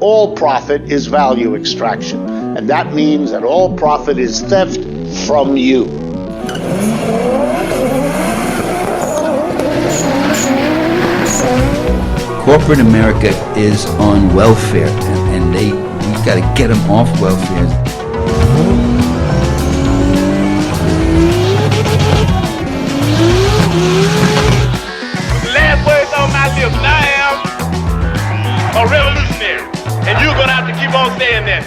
all profit is value extraction. And that means that all profit is theft from you. Corporate America is on welfare, and we've got to get them off welfare. The last words on my lips, I am a revolutionary, and you're gonna have to keep on saying that.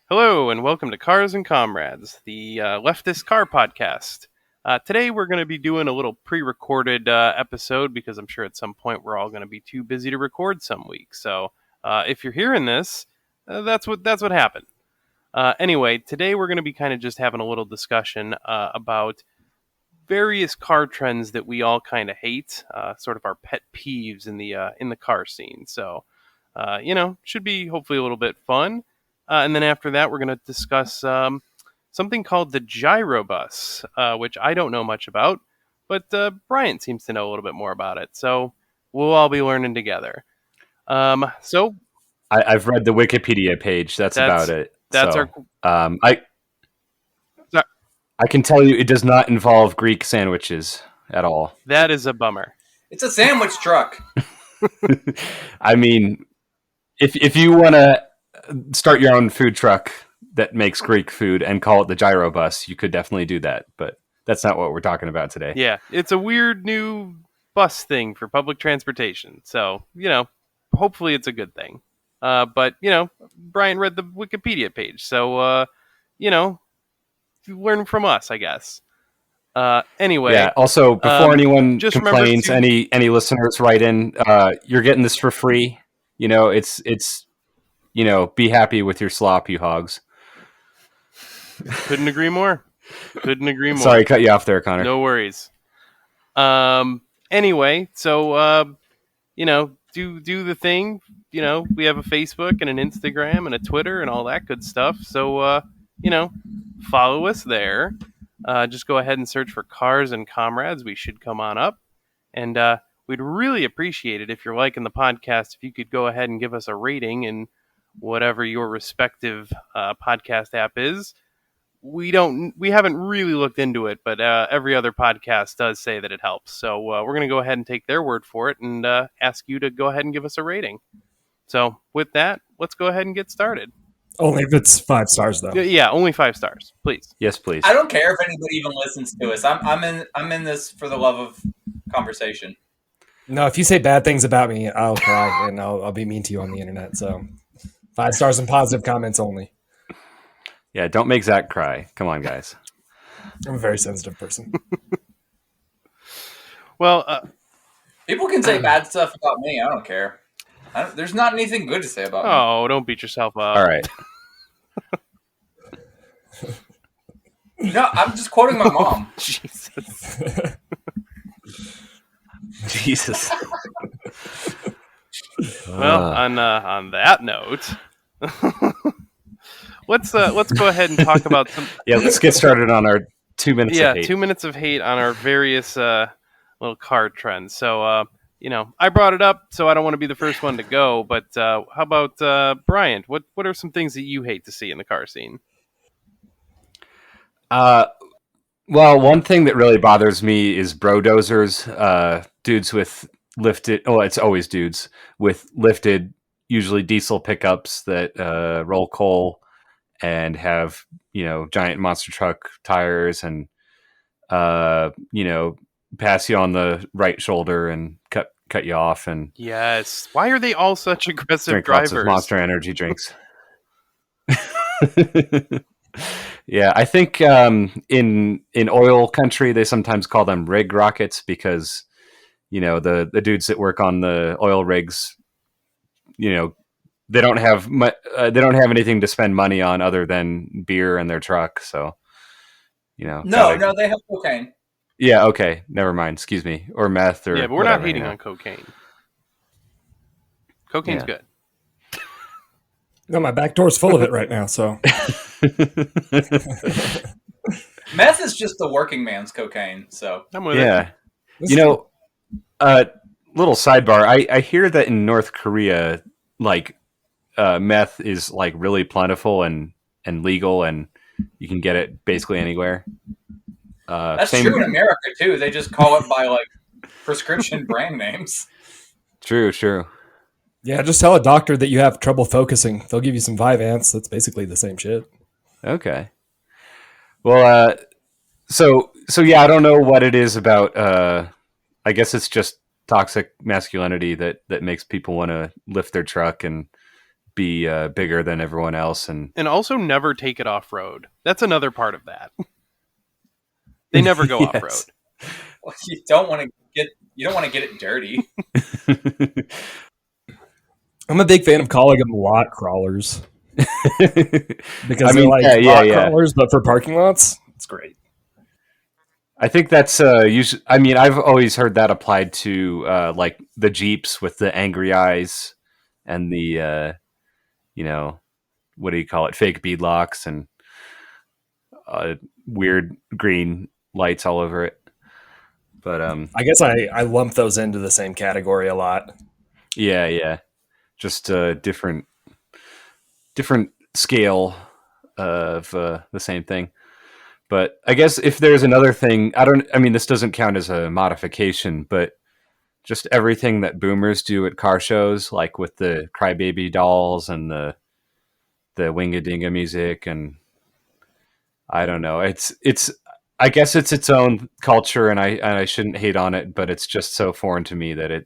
Hello, and welcome to Cars and Comrades, the leftist car podcast. Today we're going to be doing a little pre-recorded episode because I'm sure at some point we're all going to be too busy to record some weeks. So if you're hearing this, that's what happened. Anyway, today we're going to be kind of just having a little discussion about various car trends that we all kind of hate, sort of our pet peeves in the car scene. So should be hopefully a little bit fun. And then after that, we're going to discuss something called the Gyrobus, which I don't know much about, but Bryant seems to know a little bit more about it. So we'll all be learning together. I've read the Wikipedia page. That's about it. I can tell you it does not involve Greek sandwiches at all. That is a bummer. It's a sandwich truck. I mean, if you want to start your own food truck that makes Greek food and call it the Gyrobus, you could definitely do that, but that's not what we're talking about today. Yeah, it's a weird new bus thing for public transportation, so, hopefully it's a good thing. But, Brian read the Wikipedia page, so, learn from us, I guess. Anyway. Yeah, also, before anyone just complains, any listeners write in, you're getting this for free. It's be happy with your slop, you hogs. Couldn't agree more. Sorry, cut you off there, Connor. No worries. Anyway, so do the thing. We have a Facebook and an Instagram and a Twitter and all that good stuff. So follow us there. Just go ahead and search for Cars and Comrades. We should come on up, and we'd really appreciate it if you're liking the podcast. If you could go ahead and give us a rating in whatever your respective podcast app is. We haven't really looked into it, but every other podcast does say that it helps. So we're going to go ahead and take their word for it and ask you to go ahead and give us a rating. So with that, let's go ahead and get started. Only if it's 5 stars, though. Yeah, only 5 stars, please. Yes, please. I don't care if anybody even listens to us. I'm in this for the love of conversation. No, if you say bad things about me, I'll cry and I'll be mean to you on the internet. So 5 stars and positive comments only. Yeah, don't make Zach cry. Come on, guys. I'm a very sensitive person. Well, people can say bad stuff about me. I don't care. There's not anything good to say about me. Oh, don't beat yourself up. All right. No, I'm just quoting my mom. Jesus. Well, on that note, let's go ahead and talk about some. Yeah, let's get started on our 2 minutes. Yeah, of hate. 2 minutes of hate on our various little car trends. So, I brought it up, so I don't want to be the first one to go. But how about Bryant? What are some things that you hate to see in the car scene? Well, one thing that really bothers me is brodozers, dudes with lifted. Oh, it's always dudes with lifted, usually diesel pickups that roll coal and have giant monster truck tires and pass you on the right shoulder and cut you off and Yes. Why are they all such aggressive drink drivers? lots of Monster Energy drinks. Yeah, I think in oil country they sometimes call them rig rockets because the dudes that work on the oil rigs, they don't have anything to spend money on other than beer and their truck. So No, they have cocaine. Yeah, okay, never mind. Excuse me, or meth, or yeah, but we're whatever, not hating on cocaine. Cocaine's good. No, my back door's full of it right now, so. Meth is just the working man's cocaine, so. I'm with it. Yeah. little sidebar. I hear that in North Korea, like meth is like really plentiful and legal, and you can get it basically anywhere. That's Same. true in America too. They just call it by like prescription brand names. True. Yeah, just tell a doctor that you have trouble focusing. They'll give you some Vyvanse. That's basically the same shit. Okay. Well, so yeah, I don't know what it is about. I guess it's just toxic masculinity that makes people want to lift their truck and be bigger than everyone else, and also never take it off road. That's another part of that. They never go off road. Well, you don't want to get it dirty. I'm a big fan of calling them lot crawlers because I mean, they're like lot yeah. crawlers, but for parking lots. It's great. I think that's usually. I mean, I've always heard that applied to like the Jeeps with the angry eyes and the what do you call it, fake beadlocks and weird green lights all over it. But I guess I lump those into the same category a lot. yeah, just a different scale of the same thing. But I guess if there's another thing, I mean, this doesn't count as a modification, but just everything that boomers do at car shows, like with the crybaby dolls and the winga-dinga music, and I don't know. It's I guess it's its own culture, and I shouldn't hate on it, but it's just so foreign to me that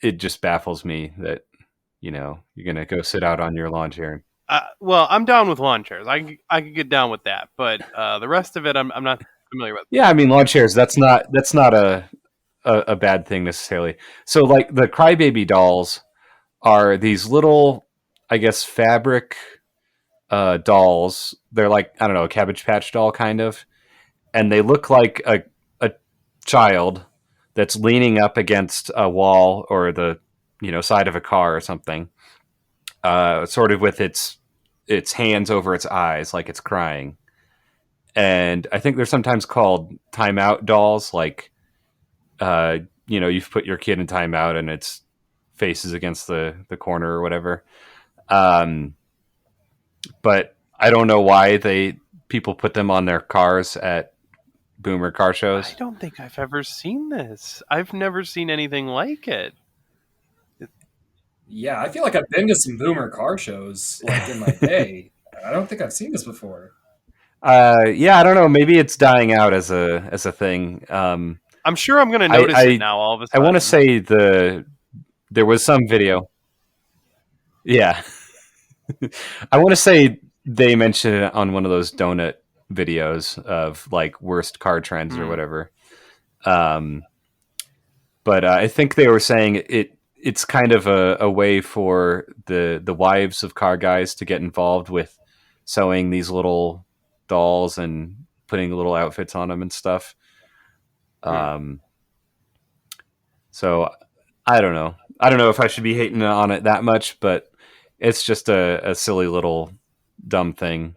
it just baffles me that you're gonna go sit out on your lawn chair. Well, I'm down with lawn chairs. I could get down with that, but the rest of it, I'm not familiar with. Yeah, I mean, lawn chairs. That's not a bad thing necessarily. So, like the crybaby dolls are these little, I guess, fabric dolls. They're like, I don't know, a Cabbage Patch doll kind of, and they look like a child that's leaning up against a wall or the side of a car or something, sort of with its hands over its eyes like it's crying. And I think they're sometimes called timeout dolls, like you've put your kid in timeout and its face is against the corner or whatever. But I don't know why people put them on their cars at boomer car shows. I don't think I've ever seen this. I've never seen anything like it. Yeah, I feel like I've been to some boomer car shows like in my day. I don't think I've seen this before. Yeah, I don't know. Maybe it's dying out as a thing. I'm sure I'm going to notice it now. All of a sudden, I want to say there was some video. Yeah, I want to say they mentioned it on one of those donut videos of like worst car trends or whatever. But I think they were saying it's kind of a way for the wives of car guys to get involved with sewing these little dolls and putting little outfits on them and stuff. So I don't know. I don't know if I should be hating on it that much, but it's just a silly little dumb thing.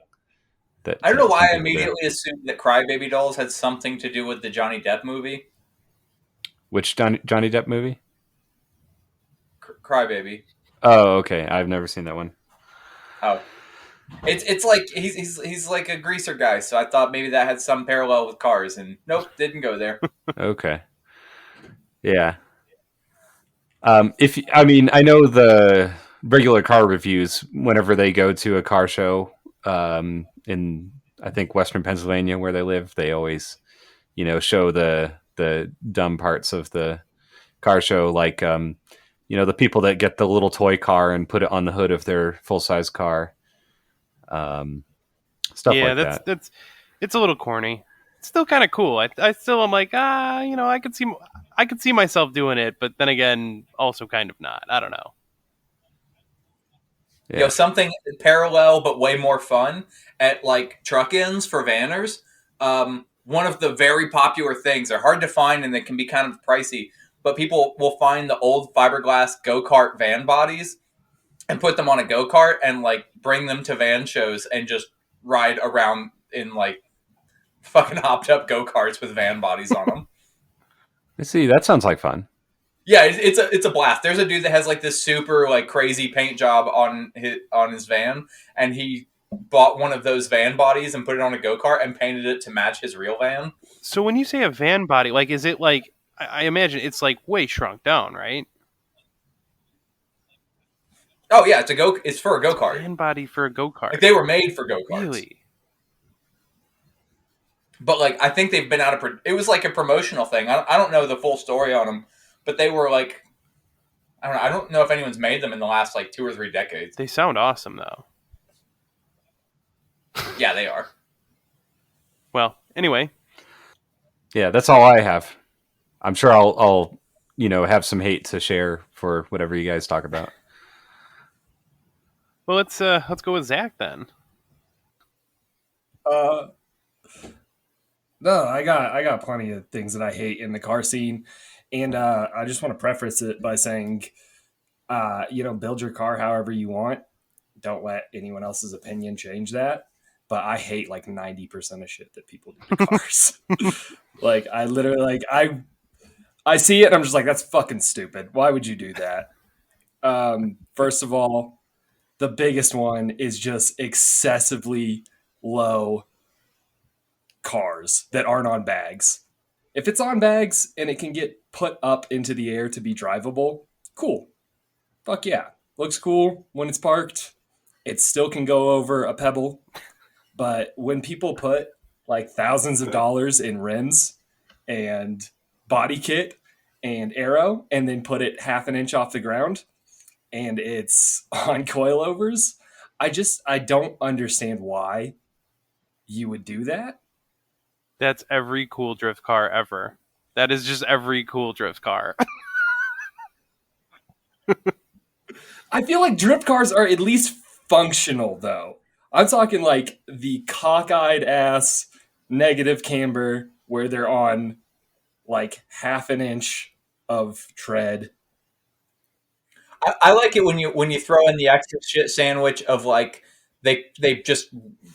That I don't know why I immediately assumed that Crybaby Dolls had something to do with the Johnny Depp movie. Which Johnny Depp movie? Crybaby. Oh, okay. I've never seen that one. Oh, it's like he's like a greaser guy, so I thought maybe that had some parallel with cars, and nope, didn't go there. Okay. Yeah. I know the regular car reviews whenever they go to a car show in I think Western Pennsylvania where they live, they always show the dumb parts of the car show, like the people that get the little toy car and put it on the hood of their full-size car, stuff like that. It's a little corny. It's still kind of cool. I still am like, I could see myself doing it, but then again, also kind of not. I don't know. Yeah. Something parallel but way more fun at like truck-ins for vanners. One of the very popular things, they're hard to find and they can be kind of pricey, but people will find the old fiberglass go-kart van bodies and put them on a go-kart and like bring them to van shows and just ride around in like fucking hopped up go-karts with van bodies on them. Let's see. That sounds like fun. Yeah, it's a blast. There's a dude that has like this super like crazy paint job on his van, and he bought one of those van bodies and put it on a go-kart and painted it to match his real van. So when you say a van body, like, is it like, I imagine it's like way shrunk down, right? Oh yeah, it's for a go-kart. Van body for a go-kart. Like they were made for go-karts. Really? But like I think they've been out of it was like a promotional thing. I don't know the full story on them, but they were like I don't know if anyone's made them in the last like 2 or 3 decades. They sound awesome though. Yeah, they are. Well, anyway. Yeah, that's all I have. I'm sure I'll have some hate to share for whatever you guys talk about. Well, let's go with Zach then. No, I got plenty of things that I hate in the car scene, and I just want to preface it by saying, build your car however you want. Don't let anyone else's opinion change that. But I hate like 90% of shit that people do to cars. Like I literally I see it and I'm just like, that's fucking stupid. Why would you do that? First of all, the biggest one is just excessively low cars that aren't on bags. If it's on bags and it can get put up into the air to be drivable, cool. Fuck yeah. Looks cool when it's parked. It still can go over a pebble. But when people put like thousands of dollars in rims and body kit and aero and then put it half an inch off the ground and it's on coilovers, I don't understand why you would do that. That's every cool drift car ever. That is just every cool drift car. I feel like drift cars are at least functional, though. I'm talking like the cockeyed ass negative camber where they're on like half an inch of tread. I like it when you throw in the extra shit sandwich of like they just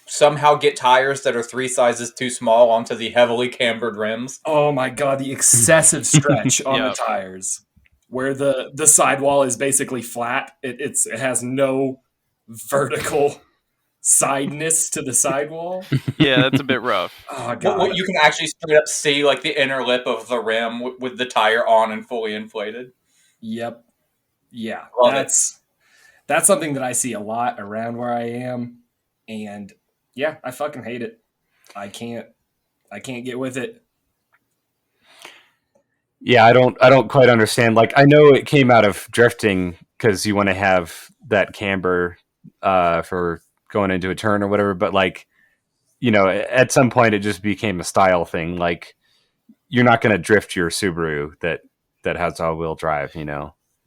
somehow get tires that are 3 sizes too small onto the heavily cambered rims. Oh my god, the excessive stretch on the tires, where the sidewall is basically flat. It has no vertical sideness to the sidewall. Yeah, that's a bit rough. Oh god, What you can actually straight up see like the inner lip of the rim with the tire on and fully inflated. Yep. Yeah, Love that's something that I see a lot around where I am, and yeah, I fucking hate it. I can't get with it. Yeah, I don't quite understand. Like, I know it came out of drifting because you want to have that camber for going into a turn or whatever, but like, at some point it just became a style thing. Like, you're not going to drift your Subaru that has all-wheel drive,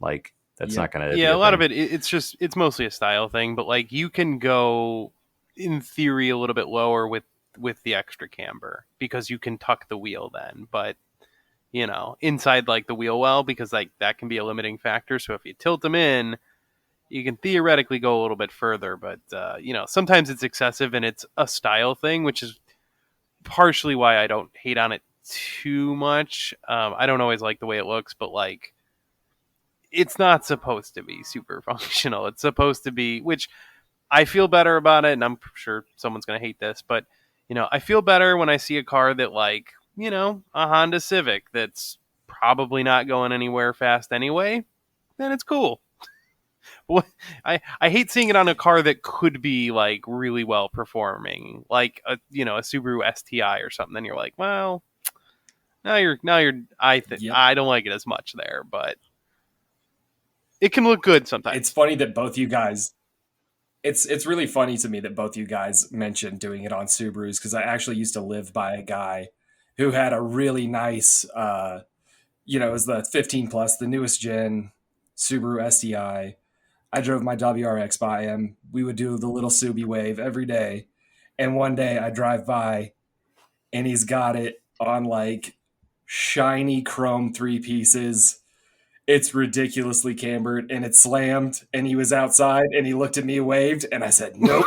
like. That's not going to. Yeah, a lot of it's mostly a style thing, but like you can go in theory a little bit lower with the extra camber because you can tuck the wheel then, but inside like the wheel well, because like that can be a limiting factor. So if you tilt them in, you can theoretically go a little bit further, but sometimes it's excessive and it's a style thing, which is partially why I don't hate on it too much. I don't always like the way it looks, but like. It's not supposed to be super functional. It's supposed to be, which I feel better about it, and I'm sure someone's going to hate this, but, I feel better when I see a car that, like, a Honda Civic that's probably not going anywhere fast anyway, then it's cool. I hate seeing it on a car that could be, like, really well performing, like, a Subaru STI or something, then you're like, well, I don't like it as much there, but it can look good sometimes. It's funny that both you guys. It's really funny to me that both you guys mentioned doing it on Subarus, because I actually used to live by a guy who had a really nice, it was the 15 plus, the newest gen Subaru STI. I drove my WRX by him. We would do the little Subi wave every day, and one day I drive by, and he's got it on like shiny chrome 3 pieces. It's ridiculously cambered, and it slammed, and he was outside, and he looked at me, waved, and I said, nope,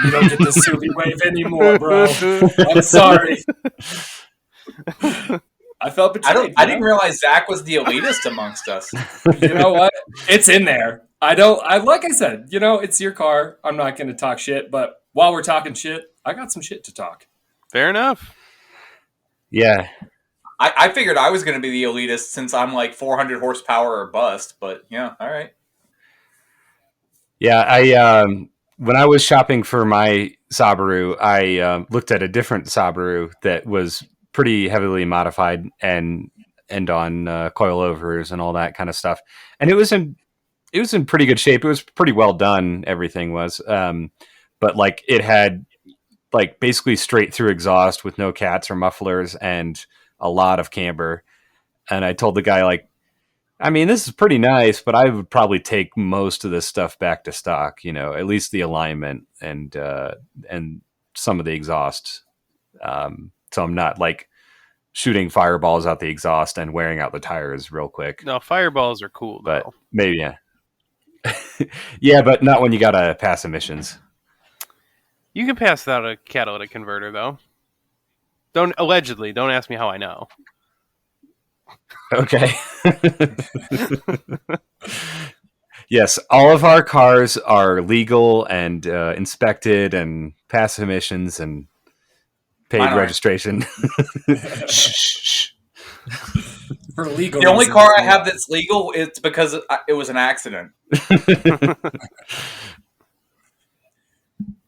you don't get the Subi wave anymore, bro. I'm sorry. I felt betrayed. I didn't realize Zach was the elitist amongst us. You know what? It's in there. Like I said, it's your car. I'm not going to talk shit, but while we're talking shit, I got some shit to talk. Fair enough. Yeah. I figured I was going to be the elitist since I'm like 400 horsepower or bust, but yeah, all right. Yeah, I when I was shopping for my Subaru, I looked at a different Subaru that was pretty heavily modified and on coilovers and all that kind of stuff, and it was in pretty good shape. It was pretty well done. Everything was, but like it had like basically straight through exhaust with no cats or mufflers and a lot of camber. And I told the guy, like, I mean, this is pretty nice, but I would probably take most of this stuff back to stock, at least the alignment and some of the exhaust. So I'm not like shooting fireballs out the exhaust and wearing out the tires real quick. No, fireballs are cool, but though. maybe, yeah. Yeah, but not when you got to pass emissions. You can pass without a catalytic converter, though. Don't ask me how I know. Okay. Yes, all of our cars are legal and inspected and pass emissions and paid registration. Shh. For legal, the only car I have that's legal, it's because it was an accident.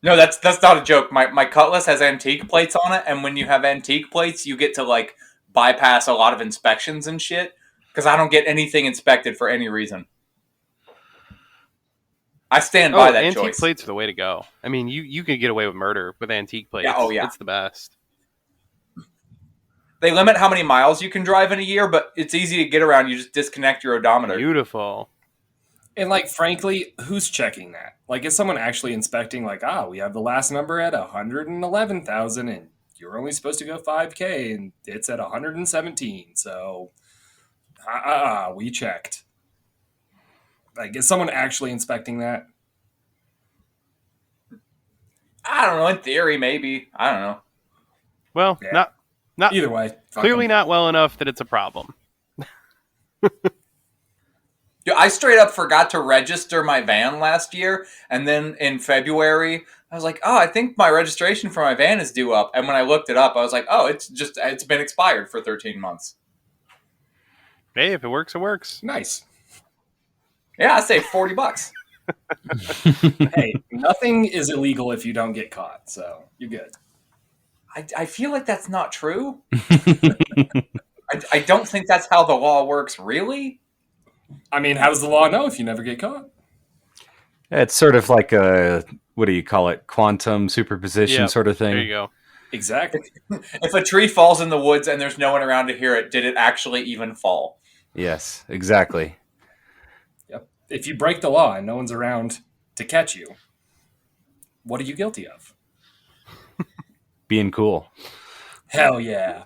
No, that's not a joke. My Cutlass has antique plates on it, and when you have antique plates, you get to like bypass a lot of inspections and shit. Because I don't get anything inspected for any reason. I stand by that antique choice. Plates are the way to go. I mean, you can get away with murder with antique plates. Yeah, oh yeah, it's the best. They limit how many miles you can drive in a year, but it's easy to get around. You just disconnect your odometer. Beautiful. And like, frankly, who's checking that? Like, is someone actually inspecting? Like, we have the last number at 111,000, and you're only supposed to go 5K, and it's at 117. So, we checked. Like, is someone actually inspecting that? I don't know. In theory, maybe. I don't know. Well, Yeah. not Either way. Clearly not well enough that it's a problem. Dude, I straight up forgot to register my van last year, and then in February, I was like, I think my registration for my van is due up. And when I looked it up, I was like, it's been expired for 13 months. Hey, if it works, it works. Nice. Yeah, I saved $40. Hey, nothing is illegal if you don't get caught, so you're good. I feel like that's not true. I don't think that's how the law works, really. I mean, how does the law know if you never get caught? It's sort of like a, what do you call it? Quantum superposition sort of thing. There you go. Exactly. If a tree falls in the woods and there's no one around to hear it, did it actually even fall? Yes, exactly. Yep. If you break the law and no one's around to catch you, what are you guilty of? Being cool. Hell yeah.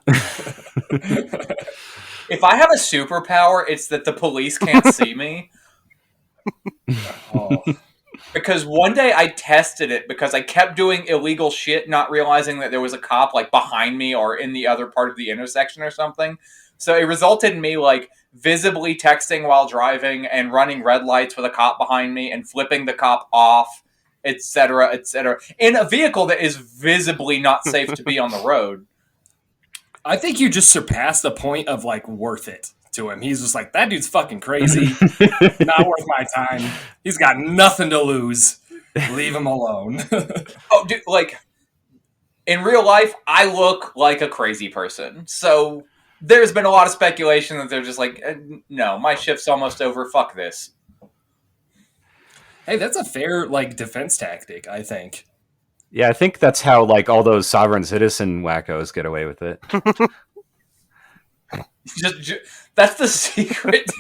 If I have a superpower, it's that the police can't see me. Oh. Because one day I tested it because I kept doing illegal shit, not realizing that there was a cop like behind me or in the other part of the intersection or something. So it resulted in me like visibly texting while driving and running red lights with a cop behind me and flipping the cop off, etc., in a vehicle that is visibly not safe to be on the road. I think you just surpassed the point of like worth it to him. He's just like, that dude's fucking crazy. Not worth my time. He's got nothing to lose. Leave him alone. Oh, dude, like in real life, I look like a crazy person. So there's been a lot of speculation that they're just like, no, my shift's almost over. Fuck this. Hey, that's a fair like defense tactic, I think. Yeah, I think that's how like all those sovereign citizen wackos get away with it. That's the secret.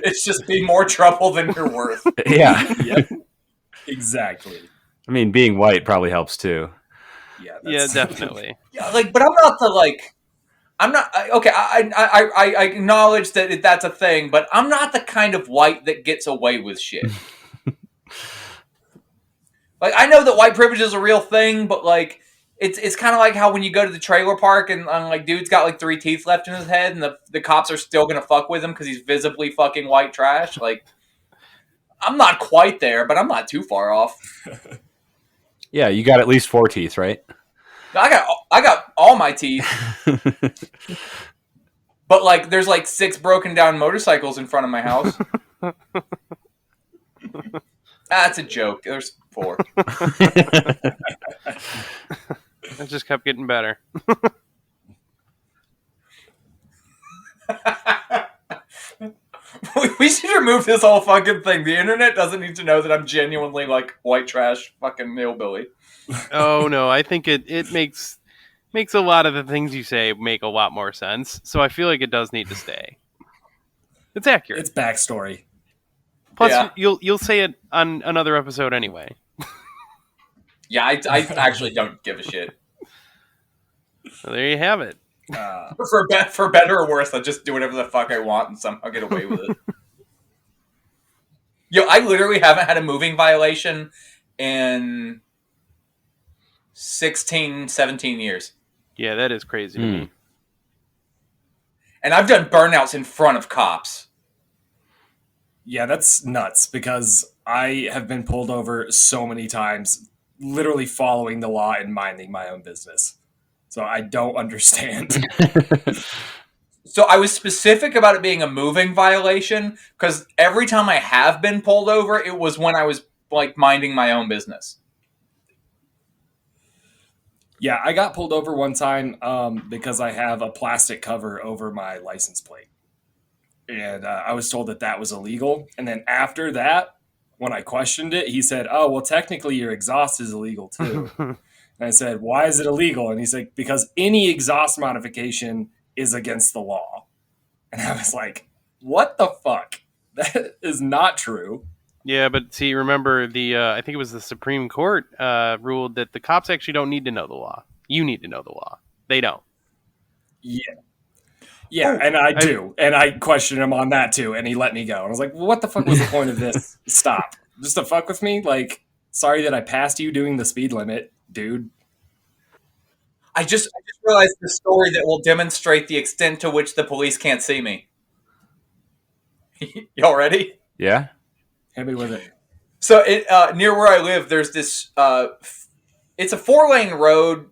It's just be more trouble than you're worth. Yeah. Yep. Exactly. I mean, being white probably helps too. Yeah, Definitely. Yeah, like, but I'm not the like. I'm not okay. I acknowledge that that's a thing, but I'm not the kind of white that gets away with shit. Like, I know that white privilege is a real thing, but like, It's kind of like how when you go to the trailer park and like dude's got like 3 teeth left in his head, and the cops are still gonna fuck with him because he's visibly fucking white trash. Like, I'm not quite there, but I'm not too far off. Yeah, you got at least 4 teeth, right? I got all my teeth, but like there's like 6 broken down motorcycles in front of my house. That's a joke. There's 4. It just kept getting better. We should remove this whole fucking thing. The internet doesn't need to know that I'm genuinely like white trash fucking hillbilly. Oh no, I think it makes a lot of the things you say make a lot more sense. So I feel like it does need to stay. It's accurate. It's backstory. Plus, Yeah. you'll say it on another episode anyway. Yeah, I actually don't give a shit. So there you have it. For better or worse, I'll just do whatever the fuck I want and somehow get away with it. Yo, I literally haven't had a moving violation in 16, 17 years. Yeah, that is crazy to me. And I've done burnouts in front of cops. Yeah, that's nuts because I have been pulled over so many times, literally following the law and minding my own business. So I don't understand. So I was specific about it being a moving violation because every time I have been pulled over, it was when I was like minding my own business. Yeah, I got pulled over one time because I have a plastic cover over my license plate. And I was told that that was illegal. And then after that, when I questioned it, he said, oh, well, technically your exhaust is illegal too. And I said, why is it illegal? And he's like, because any exhaust modification is against the law. And I was like, what the fuck? That is not true. Yeah, but see, remember I think it was the Supreme Court ruled that the cops actually don't need to know the law. You need to know the law. They don't. Yeah. Yeah, and I do. And I questioned him on that too, and he let me go. And I was like, well, what the fuck was the point of this? Stop. Just to fuck with me? Like, sorry that I passed you doing the speed limit, dude. I just realized the story that will demonstrate the extent to which the police can't see me. Y'all ready? Yeah. Hit me with it. So near where I live, there's this. It's a 4-lane road,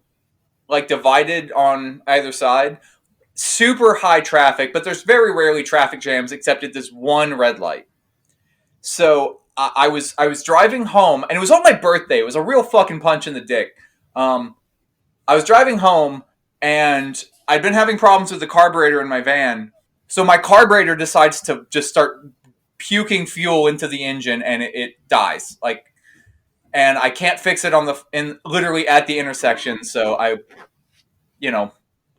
like divided on either side. Super high traffic, but there's very rarely traffic jams except at this one red light. So I was driving home, and it was on my birthday. It was a real fucking punch in the dick. I was driving home, and I'd been having problems with the carburetor in my van. So my carburetor decides to just start puking fuel into the engine, and it dies. And I can't fix it literally at the intersection. So I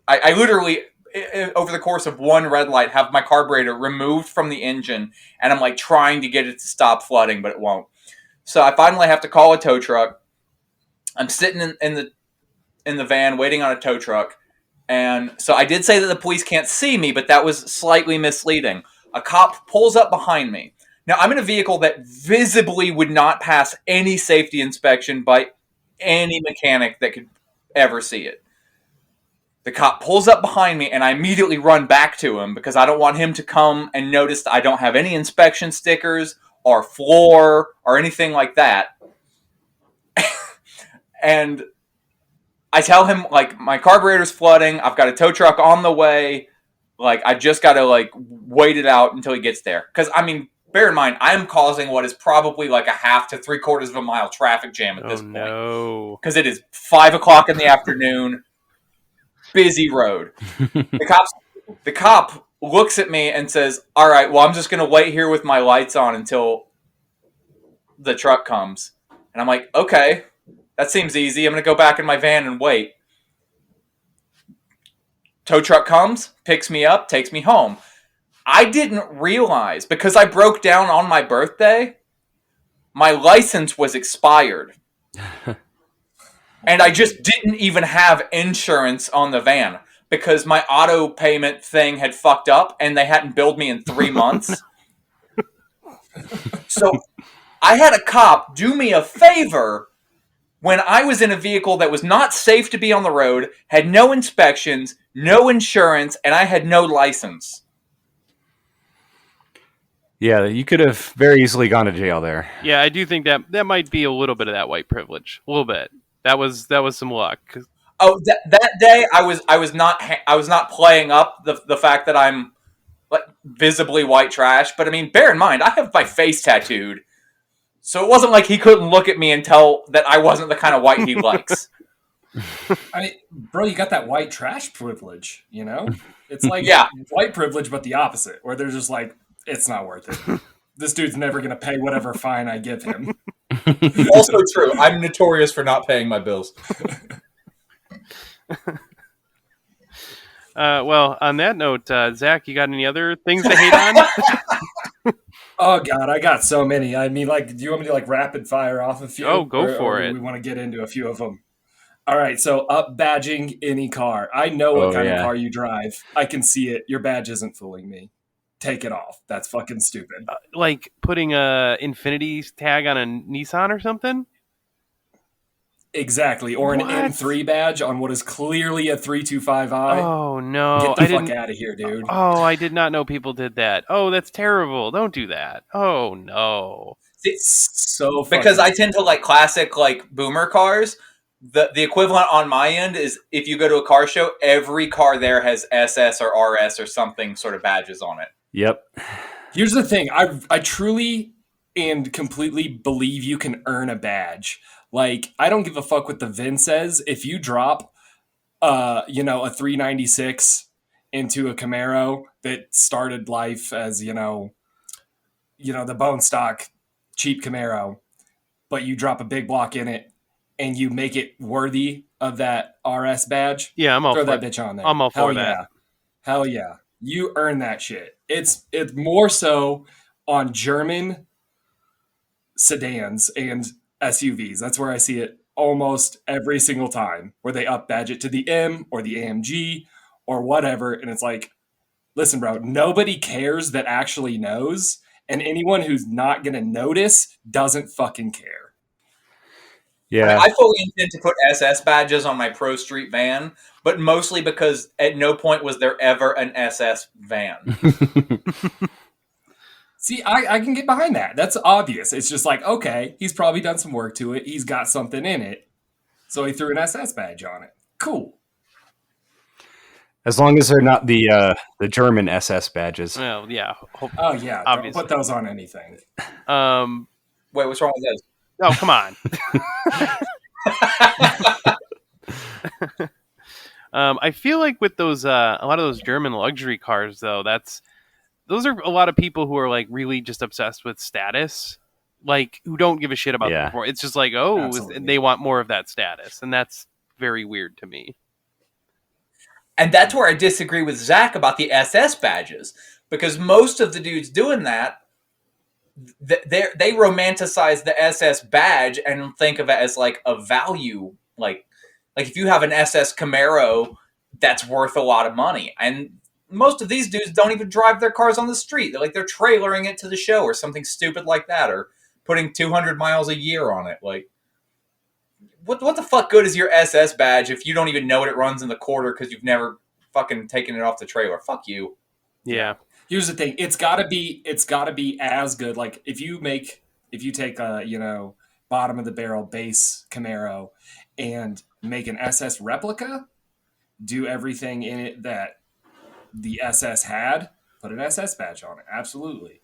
literally, over the course of one red light, have my carburetor removed from the engine, and I'm like trying to get it to stop flooding, but it won't. So I finally have to call a tow truck. I'm sitting in the van waiting on a tow truck, and so I did say that the police can't see me, but that was slightly misleading. A cop pulls up behind me. Now I'm in a vehicle that visibly would not pass any safety inspection by any mechanic that could ever see it. The cop pulls up behind me, and I immediately run back to him because I don't want him to come and notice that I don't have any inspection stickers or floor or anything like that. And I tell him, like, my carburetor's flooding. I've got a tow truck on the way. Like, I just got to, like, wait it out until he gets there. Because, I mean, bear in mind, I'm causing what is probably like a half to 3/4 of a mile traffic jam at this point. No. Because it is 5 o'clock in the afternoon. Busy road. The cop looks at me and says, all right, well, I'm just going to wait here with my lights on until the truck comes. And I'm like, okay, that seems easy. I'm going to go back in my van and wait. Tow truck comes, picks me up, takes me home. I didn't realize, because I broke down on my birthday, my license was expired. And I just didn't even have insurance on the van because my auto payment thing had fucked up and they hadn't billed me in 3 months. So I had a cop do me a favor when I was in a vehicle that was not safe to be on the road, had no inspections, no insurance, and I had no license. Yeah, you could have very easily gone to jail there. Yeah, I do think that might be a little bit of that white privilege. A little bit. That was some luck. Oh, that day I was not playing up the fact that I'm like visibly white trash. But I mean, bear in mind, I have my face tattooed, so it wasn't like he couldn't look at me and tell that I wasn't the kind of white he likes. I mean, bro, you got that white trash privilege, you know? It's like Yeah. white privilege, but the opposite, where they're just like, it's not worth it. This dude's never going to pay whatever fine I give him. Also true. I'm notorious for not paying my bills. Well, on that note, Zach, you got any other things to hate on? Oh, God, I got so many. I mean, like, do you want me to, like, rapid fire off a few? Oh, go for it. We want to get into a few of them. All right, so up badging any car. I know what kind of car you drive. I can see it. Your badge isn't fooling me. Take it off. That's fucking stupid. Like putting a Infinity tag on a Nissan or something? Exactly. Or an What? M3 badge on what is clearly a 325i. Oh, no. Get the fuck out of here, dude. Oh, I did not know people did that. Oh, that's terrible. Don't do that. Oh, no. It's so fucking Because I tend to like classic like boomer cars. The equivalent on my end is if you go to a car show, every car there has SS or RS or something sort of badges on it. Yep. Here's the thing. I truly and completely believe you can earn a badge. Like, I don't give a fuck what the VIN says. If you drop, a 396 into a Camaro that started life as, the bone stock cheap Camaro, but you drop a big block in it and you make it worthy of that RS badge, Yeah, I'm all throw for that bitch on there. I'm all for Hell that. Yeah. Hell yeah. You earn that shit. It's more so on German sedans and SUVs. That's where I see it almost every single time, where they up badge it to the M or the AMG or whatever. And it's like, listen, bro, nobody cares that actually knows. And anyone who's not going to notice doesn't fucking care. Yeah. I fully intend to put SS badges on my Pro Street van, but mostly because at no point was there ever an SS van. See, I can get behind that. That's obvious. It's just like, okay, he's probably done some work to it. He's got something in it. So he threw an SS badge on it. Cool. As long as they're not the German SS badges. Well, yeah. Oh, yeah. Obviously. Don't put those on anything. Wait, what's wrong with those? Oh, come on. I feel like with those, a lot of those German luxury cars, though, those are a lot of people who are like really just obsessed with status, like who don't give a shit about the performance. It's just like, Absolutely. They want more of that status, and that's very weird to me. And that's where I disagree with Zach about the SS badges, because most of the dudes doing that, they romanticize the SS badge and think of it as like a value, like if you have an SS Camaro, that's worth a lot of money. And most of these dudes don't even drive their cars on the street. They're trailering it to the show or something stupid like that, or putting 200 miles a year on it. Like, what the fuck good is your SS badge if you don't even know what it runs in the quarter because you've never fucking taken it off the trailer? Fuck you. Yeah. Here's the thing. It's gotta be as good. Like if you take a, bottom of the barrel base Camaro and make an SS replica, do everything in it that the SS had, put an SS badge on it. Absolutely.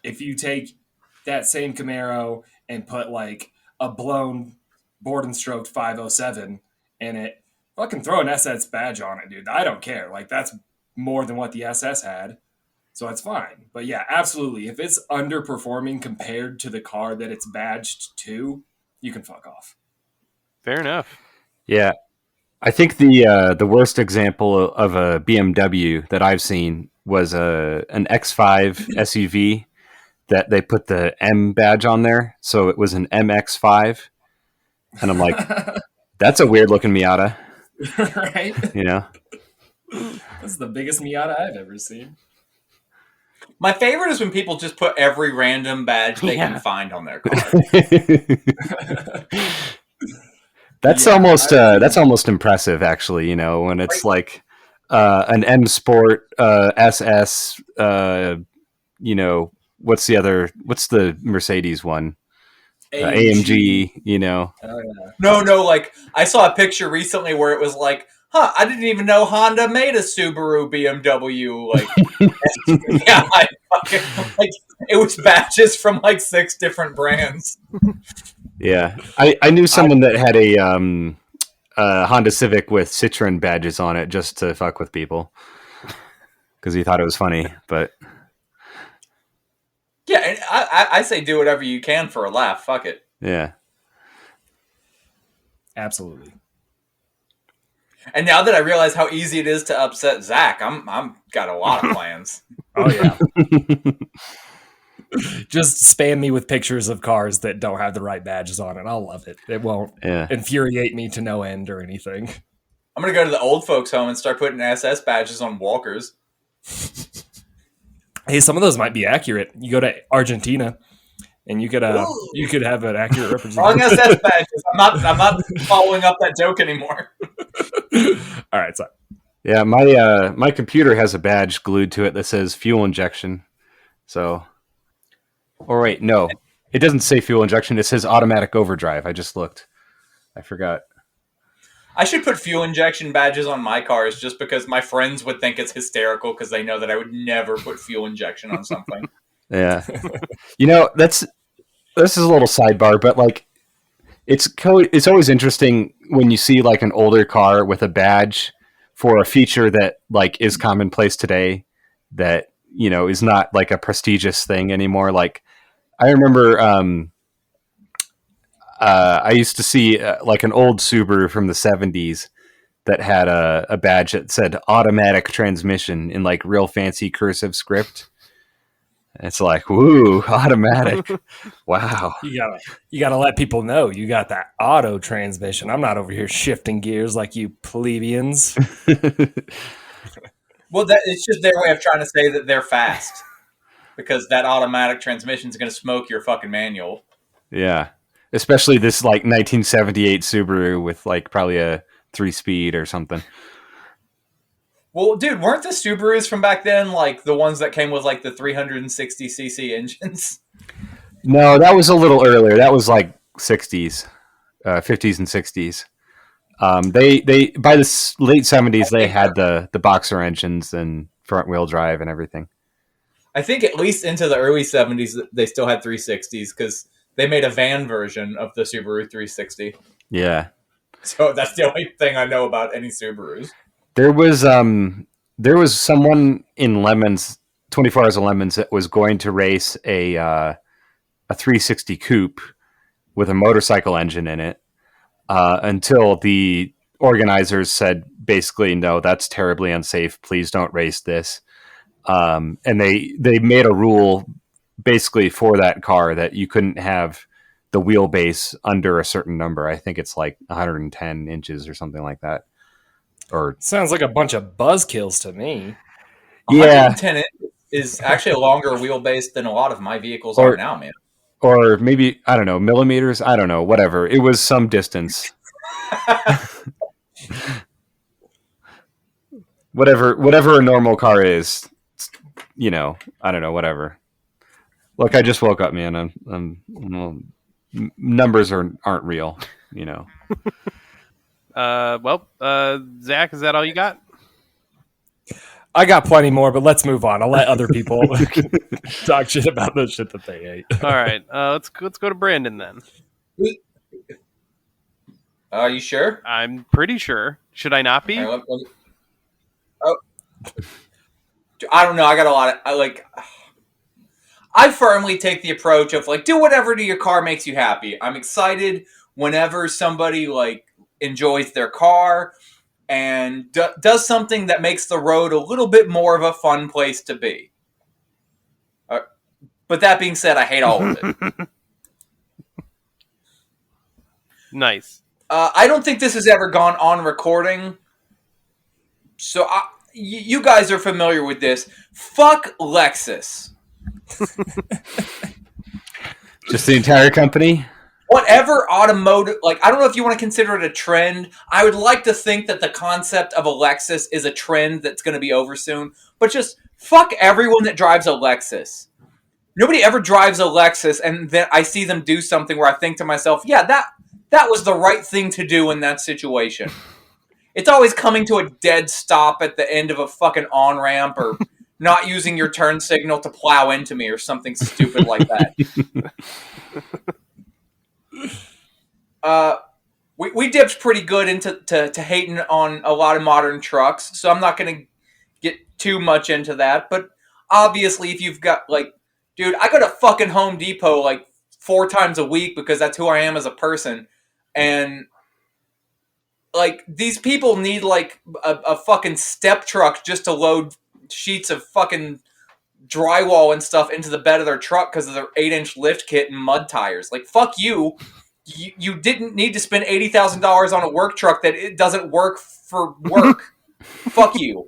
If you take that same Camaro and put like a blown board and stroked 507 in it, fucking throw an SS badge on it, dude. I don't care. Like that's more than what the SS had. So it's fine. But yeah, absolutely. If it's underperforming compared to the car that it's badged to, you can fuck off. Fair enough. Yeah. I think the worst example of a BMW that I've seen was an X5 SUV that they put the M badge on there. So it was an MX5. And I'm like, that's a weird looking Miata. Right? That's the biggest Miata I've ever seen. My favorite is when people just put every random badge they can find on their car. That's almost impressive, actually. You know, when it's like an M Sport SS. You know, what's the Mercedes one? AMG. You know. Oh, yeah. No, like I saw a picture recently where it was like, I didn't even know Honda made a Subaru BMW. Like, yeah, like it was batches from like 6 different brands. Yeah, I knew someone that had a Honda Civic with Citroen badges on it just to fuck with people because he thought it was funny. But Yeah, and I say do whatever you can for a laugh. Fuck it. yeah, Absolutely. And now that I realize how easy it is to upset Zach, I'm got a lot of plans. Oh yeah. Just spam me with pictures of cars that don't have the right badges on it. I'll love it. It won't infuriate me to no end or anything. I'm gonna go to the old folks' home and start putting SS badges on walkers. Hey, some of those might be accurate. You go to Argentina, and you could have an accurate Wrong representation. SS badges. I'm not following up that joke anymore. All right, so yeah. My computer has a badge glued to it that says fuel injection. So, or wait, no, it doesn't say fuel injection. It says automatic overdrive. I just looked. I forgot. I should put fuel injection badges on my cars just because my friends would think it's hysterical because they know that I would never put fuel injection on something. Yeah, you know this is a little sidebar, but like it's always interesting when you see like an older car with a badge for a feature that like is commonplace today that you know is not like a prestigious thing anymore. Like I remember I used to see like an old Subaru from the 70s that had a badge that said automatic transmission in like real fancy cursive script. It's like, woo, automatic. Wow. you gotta let people know you got that auto transmission. I'm not over here shifting gears like you plebeians. Well, it's just their way of trying to say that they're fast because that automatic transmission is going to smoke your fucking manual. Yeah. Especially this like 1978 Subaru with like probably a 3-speed or something. Well, dude, weren't the Subarus from back then like the ones that came with like the 360cc engines? No, that was a little earlier. That was like 60s, 50s and 60s. They by the late 70s they had the boxer engines and front wheel drive and everything. I think at least into the early 70s they still had 360s because they made a van version of the Subaru 360. Yeah. So that's the only thing I know about any Subarus. There was someone in Lemons, 24 Hours of Lemons, that was going to race a 360 coupe with a motorcycle engine in it until the organizers said basically, no, that's terribly unsafe. Please don't race this. And they made a rule basically for that car that you couldn't have the wheelbase under a certain number. I think it's like 110 inches or something like that. Or Sounds like a bunch of buzzkills to me. yeah, 110 is actually a longer wheelbase than a lot of my vehicles are now, man. Or maybe, I don't know, millimeters. I don't know, whatever. It was some distance. whatever a normal car is, you know, I don't know, whatever. Look, I just woke up, man. Numbers aren't real, you know. Zach, is that all you got? I got plenty more, but let's move on. I'll let other people talk shit about the shit that they ate. All right, let's go to Brandon then. Are you sure? I'm pretty sure. Should I not be? Oh, I don't know. I got a lot of I firmly take the approach of like do whatever to your car makes you happy. I'm excited whenever somebody like enjoys their car and does something that makes the road a little bit more of a fun place to be. But that being said, I hate all of it. Nice. I don't think this has ever gone on recording. So you guys are familiar with this. Fuck Lexus. Just the entire company? whatever automotive, like, I don't know if you want to consider it a trend. I would like to think that the concept of a Lexus is a trend that's going to be over soon, but just fuck everyone that drives a Lexus. Nobody ever drives a Lexus, and then I see them do something where I think to myself, yeah, that was the right thing to do in that situation. It's always coming to a dead stop at the end of a fucking on-ramp, or not using your turn signal to plow into me, or something stupid like that. We dipped pretty good into to hating on a lot of modern trucks, so I'm not going to get too much into that. But obviously, if you've got, like, dude, I go to fucking Home Depot like 4 times a week because that's who I am as a person, and like, these people need like a fucking step truck just to load sheets of fucking drywall and stuff into the bed of their truck because of their 8-inch lift kit and mud tires. Like, fuck you. You didn't need to spend $80,000 on a work truck that it doesn't work for work. Fuck you.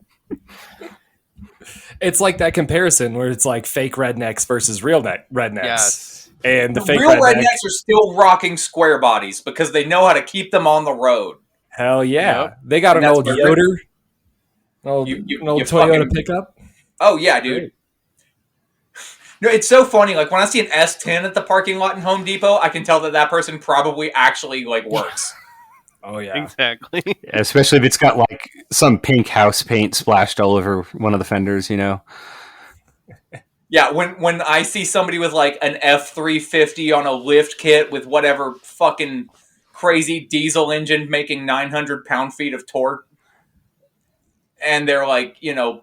It's like that comparison where it's like fake rednecks versus real rednecks. Yes. And the fake real rednecks are still rocking square bodies because they know how to keep them on the road. Hell yeah. Yep. They got an And that's old where Yoder. An old you Toyota fucking- pickup. Oh, yeah, dude. Great. No, it's so funny. Like, when I see an S10 at the parking lot in Home Depot, I can tell that person probably actually, like, works. Oh, yeah. Exactly. Especially if it's got like some pink house paint splashed all over one of the fenders, you know. Yeah, when I see somebody with, like, an F350 on a lift kit with whatever fucking crazy diesel engine making 900 pound-feet of torque, and they're like, you know,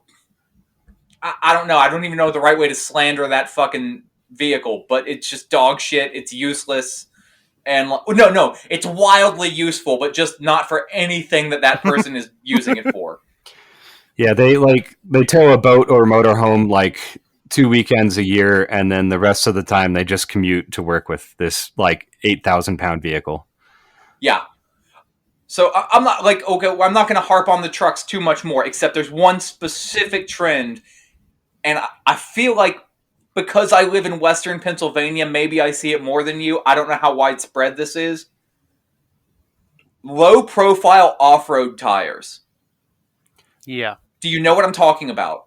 I don't know. I don't even know the right way to slander that fucking vehicle, but it's just dog shit. It's useless. And no, it's wildly useful, but just not for anything that person is using it for. Yeah, they tow a boat or motorhome like 2 weekends a year, and then the rest of the time they just commute to work with this like 8,000-pound vehicle. Yeah. So I'm not like, okay, well, I'm not going to harp on the trucks too much more, except there's one specific trend, and I feel like because I live in Western Pennsylvania, maybe I see it more than you. I don't know how widespread this is. Low-profile off-road tires. Yeah. Do you know what I'm talking about?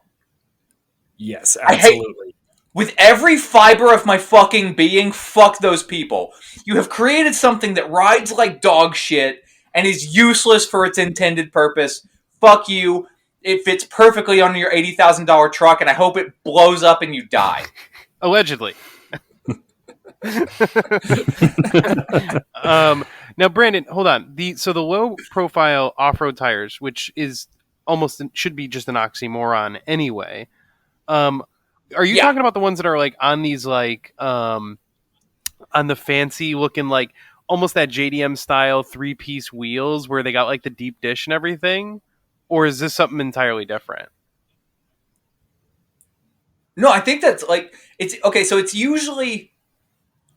Yes, absolutely. With every fiber of my fucking being, fuck those people. You have created something that rides like dog shit and is useless for its intended purpose. Fuck you. It fits perfectly on your $80,000 truck, and I hope it blows up and you die. Allegedly. Now, Brandon, hold on. So the low-profile off-road tires, which is almost should be just an oxymoron anyway. Are you talking about the ones that are like on these like on the fancy looking like almost that JDM style 3-piece wheels where they got like the deep dish and everything? Or is this something entirely different? No, I think that's like, it's okay. So it's usually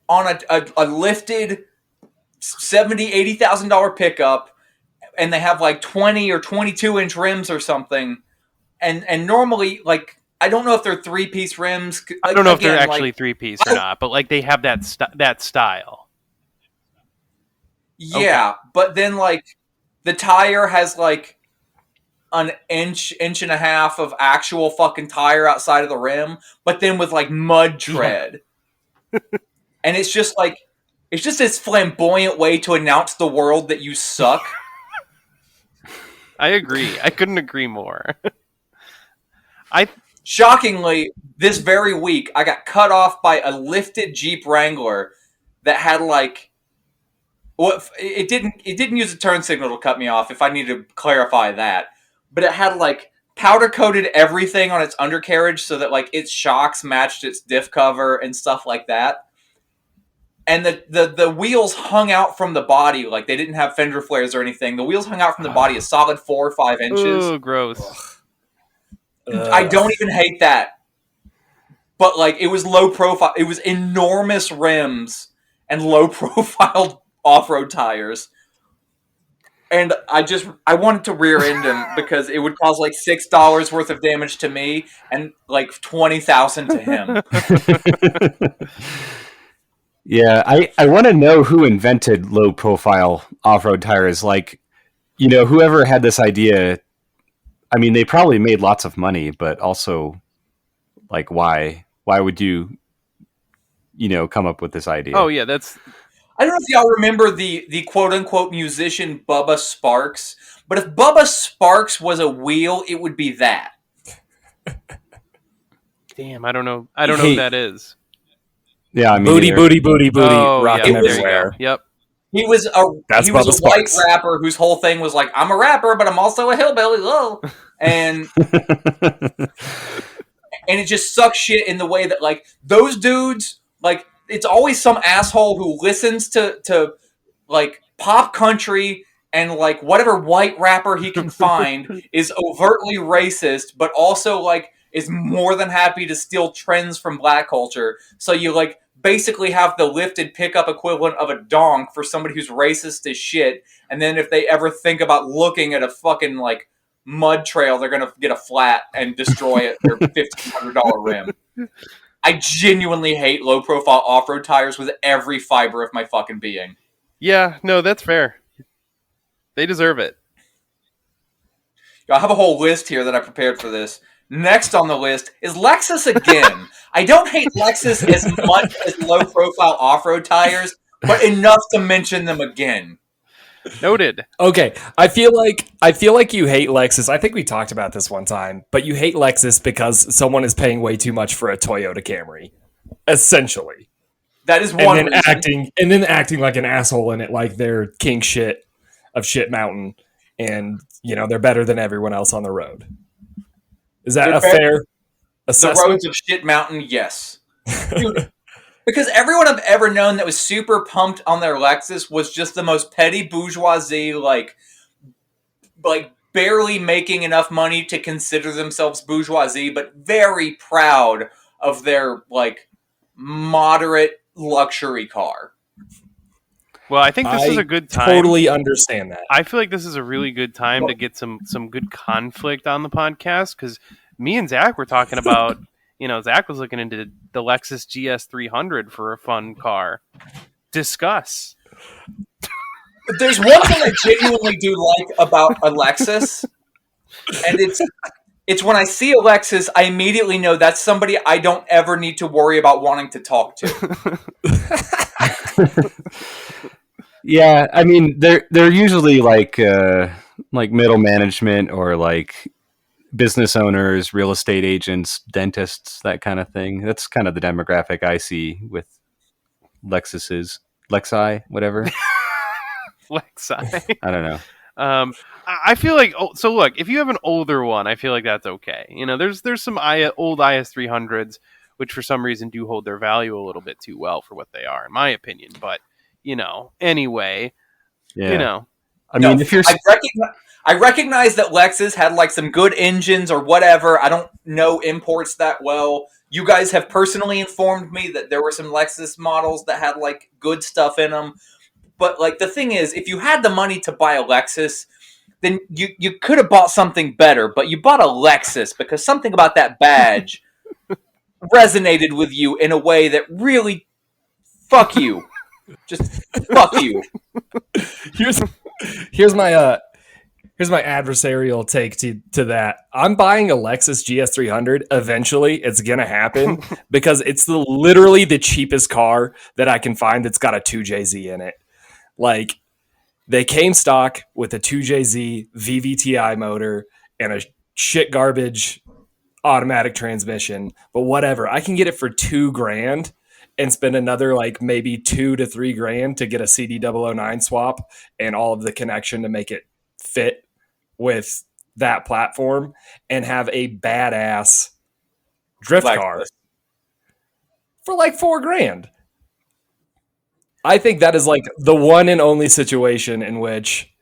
on a lifted $70,000, $80,000 pickup, and they have like 20 or 22-inch rims or something. And normally, like, I don't know if they're 3-piece rims. I don't know if they're actually 3-piece or not, but like they have that style. Yeah, okay. But then like the tire has like an inch and a half of actual fucking tire outside of the rim, but then with like mud tread. Yeah. And it's just like, it's just this flamboyant way to announce the world that you suck. I agree. I couldn't agree more. Shockingly, this very week, I got cut off by a lifted Jeep Wrangler that had like, well, it didn't use a turn signal to cut me off, if I need to clarify that. But it had like powder coated everything on its undercarriage so that like its shocks matched its diff cover and stuff like that. And the wheels hung out from the body, like they didn't have fender flares or anything. The wheels hung out from the body a solid 4 or 5 inches. Oh, gross. I don't even hate that. But like, it was low profile. It was enormous rims and low profile off-road tires. And I wanted to rear end him because it would cause like $6 worth of damage to me and like $20,000 to him. Yeah, I want to know who invented low profile off road tires. Like, whoever had this idea. I mean, they probably made lots of money, but also, like, why? Why would you, come up with this idea? Oh yeah, that's I don't know if y'all remember the quote unquote musician Bubba Sparks, but if Bubba Sparks was a wheel, it would be that. damn. I don't know. I don't know who that is. Yeah, I mean, Booty, booty, booty, booty, Oh rocking yeah, there you go. everywhere. Yep. He was That's a white Bubba Sparks. rapper whose whole thing was like, I'm a rapper, but I'm also a hillbilly. Whoa. And it just sucks shit in the way that like those dudes, like it's always some asshole who listens to like pop country and like whatever white rapper he can find is overtly racist, but also like is more than happy to steal trends from black culture. So you like basically have the lifted pickup equivalent of a donk for somebody who's racist as shit. And then if they ever think about looking at a fucking like mud trail, they're gonna get a flat and destroy it. Their $1,500 rim. I genuinely hate low profile off road tires with every fiber of my fucking being. Yeah. No, that's fair. They deserve it. I have a whole list here that I prepared for this. Next on the list is Lexus again. I don't hate Lexus as much as low profile off road tires, but enough to mention them again. Noted. Okay, I feel like you hate Lexus. I think we talked about this one time, but you hate Lexus because someone is paying way too much for a Toyota Camry, essentially. That is one reason. Acting like an asshole in it, like they're king shit of shit mountain, and they're better than everyone else on the road. Is that a fair assessment? The roads of shit mountain, yes. Dude, because everyone I've ever known that was super pumped on their Lexus was just the most petty bourgeoisie, like barely making enough money to consider themselves bourgeoisie, but very proud of their like moderate luxury car. Well, I think this is a good time. Totally understand that. I feel like this is a really good time to get some good conflict on the podcast because me and Zach were talking about, Zach was looking into the Lexus GS 300 for a fun car. Discuss. There's one thing I genuinely do like about a Lexus, and it's when I see a Lexus, I immediately know that's somebody I don't ever need to worry about wanting to talk to. Yeah, I mean they're usually like middle management or like business owners, real estate agents, dentists, that kind of thing. That's kind of the demographic I see with Lexi, whatever. Lexi. I don't know. I feel like so. Look, if you have an older one, I feel like that's okay. There's some old IS 300s which for some reason do hold their value a little bit too well for what they are, in my opinion. But anyway, yeah. I mean, if you're, I recognize that Lexus had like some good engines or whatever. I don't know imports that well. You guys have personally informed me that there were some Lexus models that had like good stuff in them. But like the thing is, if you had the money to buy a Lexus, then you could have bought something better. But you bought a Lexus because something about that badge resonated with you in a way that really, fuck you. Just fuck you. Here's my adversarial take to that. I'm buying a Lexus GS300. Eventually, it's gonna happen because it's literally the cheapest car that I can find that's got a 2JZ in it. Like, they came stock with a 2JZ VVTi motor and a shit garbage automatic transmission, but whatever. I can get it for $2,000 and spend another like maybe $2,000 to $3,000 to get a CD009 swap and all of the connection to make it fit with that platform and have a badass drift car for like $4,000. I think that is like the one and only situation in which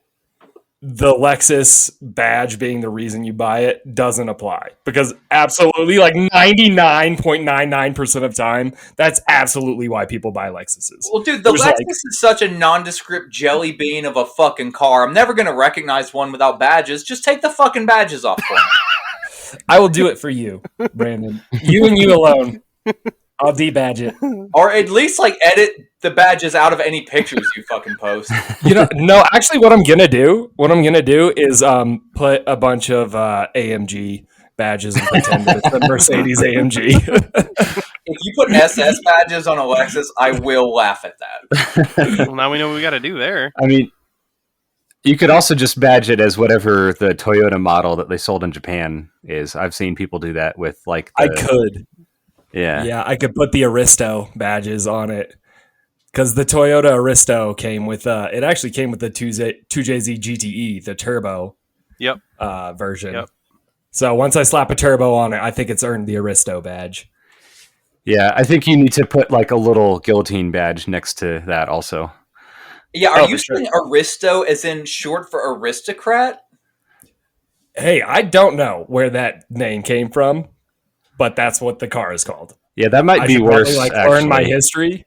the Lexus badge being the reason you buy it doesn't apply, because absolutely like 99.99% of time, that's absolutely why people buy Lexuses. Well, dude, the Lexus is such a nondescript jelly bean of a fucking car. I'm never going to recognize one without badges. Just take the fucking badges off for me. I will do it for you, Brandon. You and you alone. I'll debadge it. Or at least like edit the badges out of any pictures you fucking post. No, actually what I'm gonna do is put a bunch of AMG badges and pretend that it's a Mercedes AMG. If you put SS badges on a Lexus, I will laugh at that. Well, now we know what we got to do there. I mean, you could also just badge it as whatever the Toyota model that they sold in Japan is. I've seen people do that with like. I could. Yeah, I could put the Aristo badges on it because the Toyota Aristo came with it actually came with the 2JZ GTE, the turbo Yep. version. Yep. So once I slap a turbo on it, I think it's earned the Aristo badge. Yeah, I think you need to put like a little guillotine badge next to that also. Yeah, are you sure. saying Aristo as in short for aristocrat? Hey, I don't know where that name came from, but that's what the car is called. Yeah, that might I be should worse. probably, actually. learn my history.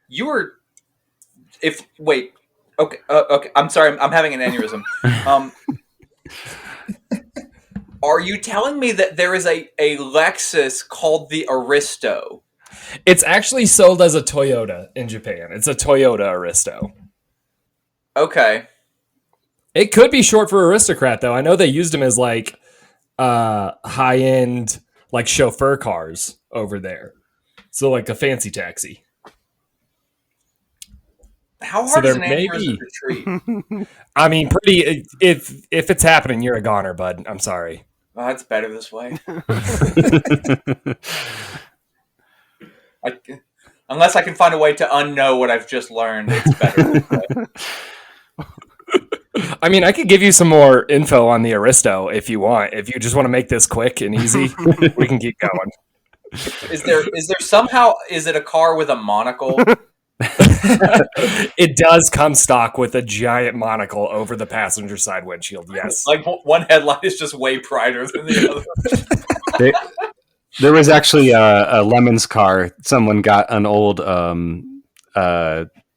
You were. Wait. Okay. Okay. I'm sorry. I'm having an aneurysm. Are you telling me that there is a Lexus called the Aristo? It's actually sold as a Toyota in Japan. It's a Toyota Aristo. Okay. It could be short for aristocrat, though. I know they used them as like high end like chauffeur cars over there. So like a fancy taxi. How hard So is an there may aneurysm be. to treat? I mean, pretty. If it's happening, you're a goner, bud. I'm sorry. Oh, that's better this way. Unless I can find a way to unknow what I've just learned, it's better this way. I mean, I could give you some more info on the Aristo if you want. If you just want to make this quick and easy, we can keep going. Is there somehow, is it a car with a monocle? It does come stock with a giant monocle over the passenger side windshield. Yes. Like one headlight is just way brighter than the other. There was actually a Lemons car. Someone got an old,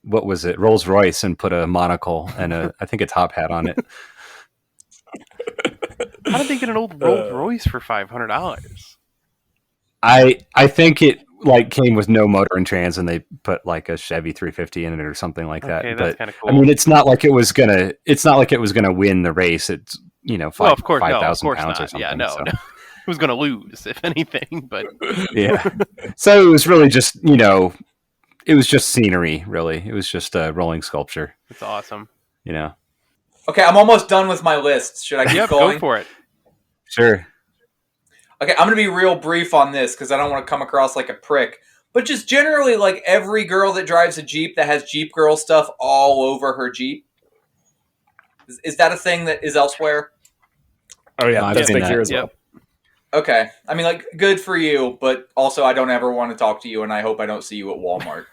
what was it, Rolls Royce, and put a monocle and I think a top hat on it. How did they get an old Rolls Royce for $500? I think it like came with no motor and trans, and they put like a Chevy 350 in it or something like that. Okay, that's but kinda cool. I mean, it's not like it was gonna win the race. It's Well, of course, 5,000 pounds pounds or not. something. Yeah, no, so. no. It was going to lose, if anything. But Yeah. So it was really just it was just scenery. Really, it was just a rolling sculpture. it's awesome. Okay, I'm almost done with my list. Should I keep Yep, going? go for it. Sure. Okay, I'm going to be real brief on this because I don't want to come across like a prick. But just generally, like every girl that drives a Jeep that has Jeep girl stuff all over her Jeep. Is that a thing that is elsewhere? Oh yeah, I've that's seen big that. here as well. Yep. Okay. I mean, like, good for you, but also I don't ever want to talk to you, and I hope I don't see you at Walmart.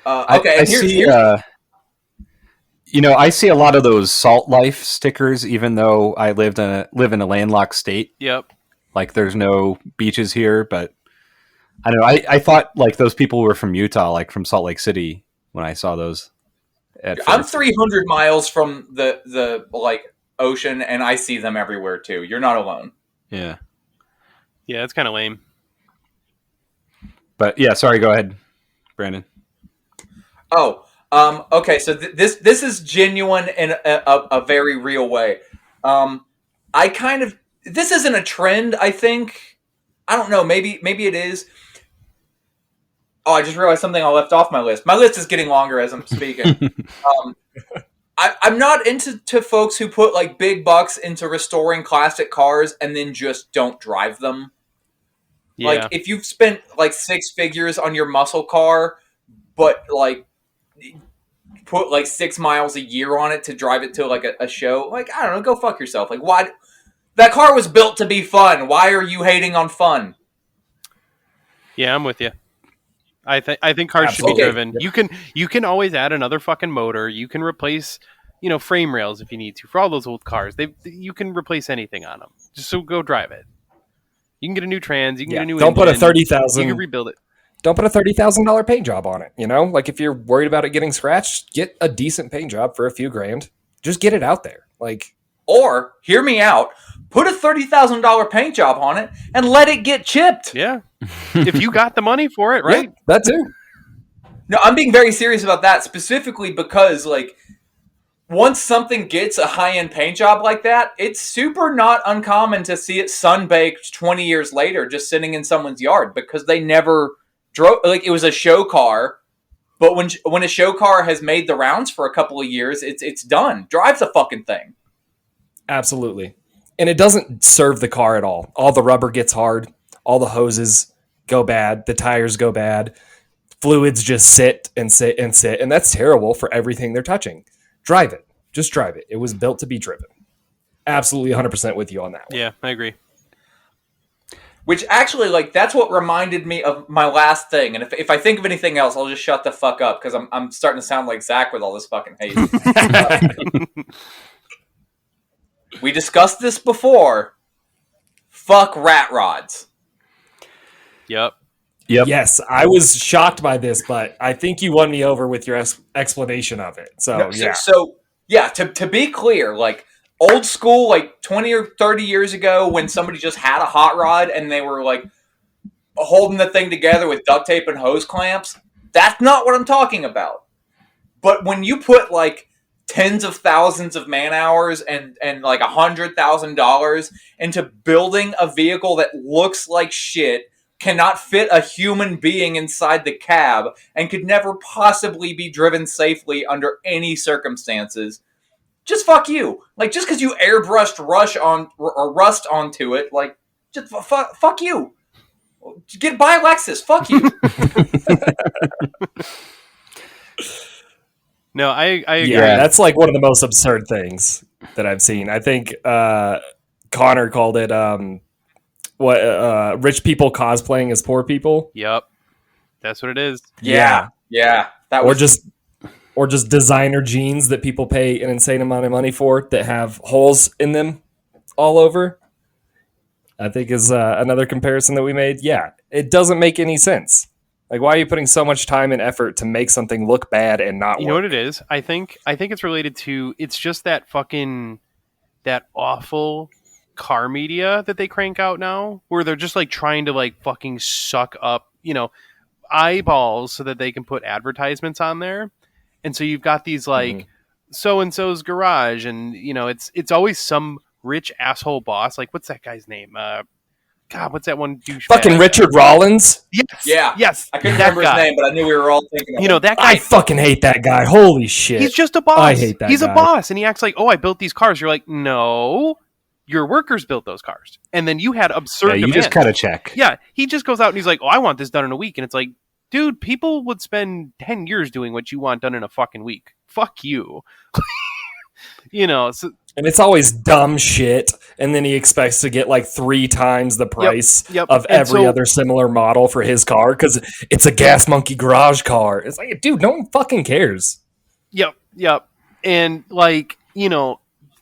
Okay, I see. I see a lot of those Salt Life stickers, even though I live in a landlocked state. Yep. Like, there's no beaches here, but I don't know. I thought like those people were from Utah, like from Salt Lake City, when I saw those. I'm 300 miles from the like ocean, and I see them everywhere too. You're not alone. Yeah. Yeah, it's kind of lame. But yeah, sorry. Go ahead, Brandon. Oh, okay. So this is genuine in a very real way. This isn't a trend. I think, I don't know. Maybe it is. Oh, I just realized something I left off my list. My list is getting longer as I'm speaking. I'm not into folks who put like big bucks into restoring classic cars and then just don't drive them. Yeah. Like, if you've spent like 6 figures on your muscle car, but like put like 6 miles a year on it to drive it to like a show, like, I don't know, go fuck yourself. Like, why? That car was built to be fun. Why are you hating on fun? Yeah, I'm with you. I think cars Absolutely. should be driven. You can always add another fucking motor. You can replace, frame rails if you need to. For all those old cars, you can replace anything on them. Just so go drive it. You can get a new trans. You can get a new. Don't put a engine. You $30,000. can rebuild it. Don't put a $30,000 paint job on it. Like if you're worried about it getting scratched, get a decent paint job for a few grand. Just get it out there. Like, Or, hear me out, put a $30,000 paint job on it and let it get chipped. Yeah. If you got the money for it, right? Yeah, that too. No, I'm being very serious about that, specifically because, like, once something gets a high-end paint job like that, it's super not uncommon to see it sun-baked 20 years later just sitting in someone's yard because they never drove. Like, it was a show car, but when a show car has made the rounds for a couple of years, it's done. Drive the fucking thing. Absolutely. And it doesn't serve the car at all. All the rubber gets hard. All the hoses go bad. The tires go bad. Fluids just sit and sit and sit. And that's terrible for everything they're touching. Drive it. Just drive it. It was built to be driven. Absolutely 100% with you on that one. Yeah, I agree. Which actually, like, that's what reminded me of my last thing. And if I think of anything else, I'll just shut the fuck up because I'm starting to sound like Zach with all this fucking hate. We discussed this before. Fuck rat rods. Yep. Yes, I was shocked by this, but I think you won me over with your explanation of it. So, yeah. To be clear, like, old school, like 20 or 30 years ago when somebody just had a hot rod and they were, like, holding the thing together with duct tape and hose clamps, that's not what I'm talking about. But when you put, like, tens of thousands of man hours and like $100,000 into building a vehicle that looks like shit, cannot fit a human being inside the cab, and could never possibly be driven safely under any circumstances, just fuck you. Like, just because you airbrushed rust onto it, like, just fuck you. Buy a Lexus. Fuck you. No, I agree. Yeah, that's like one of the most absurd things that I've seen. I think Connor called it rich people cosplaying as poor people. Yep. That's what it is. Yeah. That was... Or just designer jeans that people pay an insane amount of money for that have holes in them all over. I think is another comparison that we made. Yeah, it doesn't make any sense. Like, why are you putting so much time and effort to make something look bad and not work? You know what it is? I think it's related to, it's just that awful car media that they crank out now, where they're just like trying to like fucking suck up, eyeballs so that they can put advertisements on there. And so you've got these like so-and-so's garage, and it's always some rich asshole boss. Like, what's that guy's name? God, what's that one douchebag? Fucking Richard Rollins? Yes. I couldn't remember his name, but I knew we were all thinking of him. That guy. I fucking hate that guy. Holy shit. He's just a boss. I hate that He's guy. a boss, and he acts like, oh, I built these cars. You're like, no, your workers built those cars. And then you had absurd demands. You just cut a check. Yeah, he just goes out and he's like, oh, I want this done in a week. And it's like, dude, people would spend 10 years doing what you want done in a fucking week. Fuck you. So, and it's always dumb shit, and then he expects to get like 3 times the price of every other similar model for his car because it's a Gas Monkey garage car. It's like, dude, no one fucking cares. Yep. And like,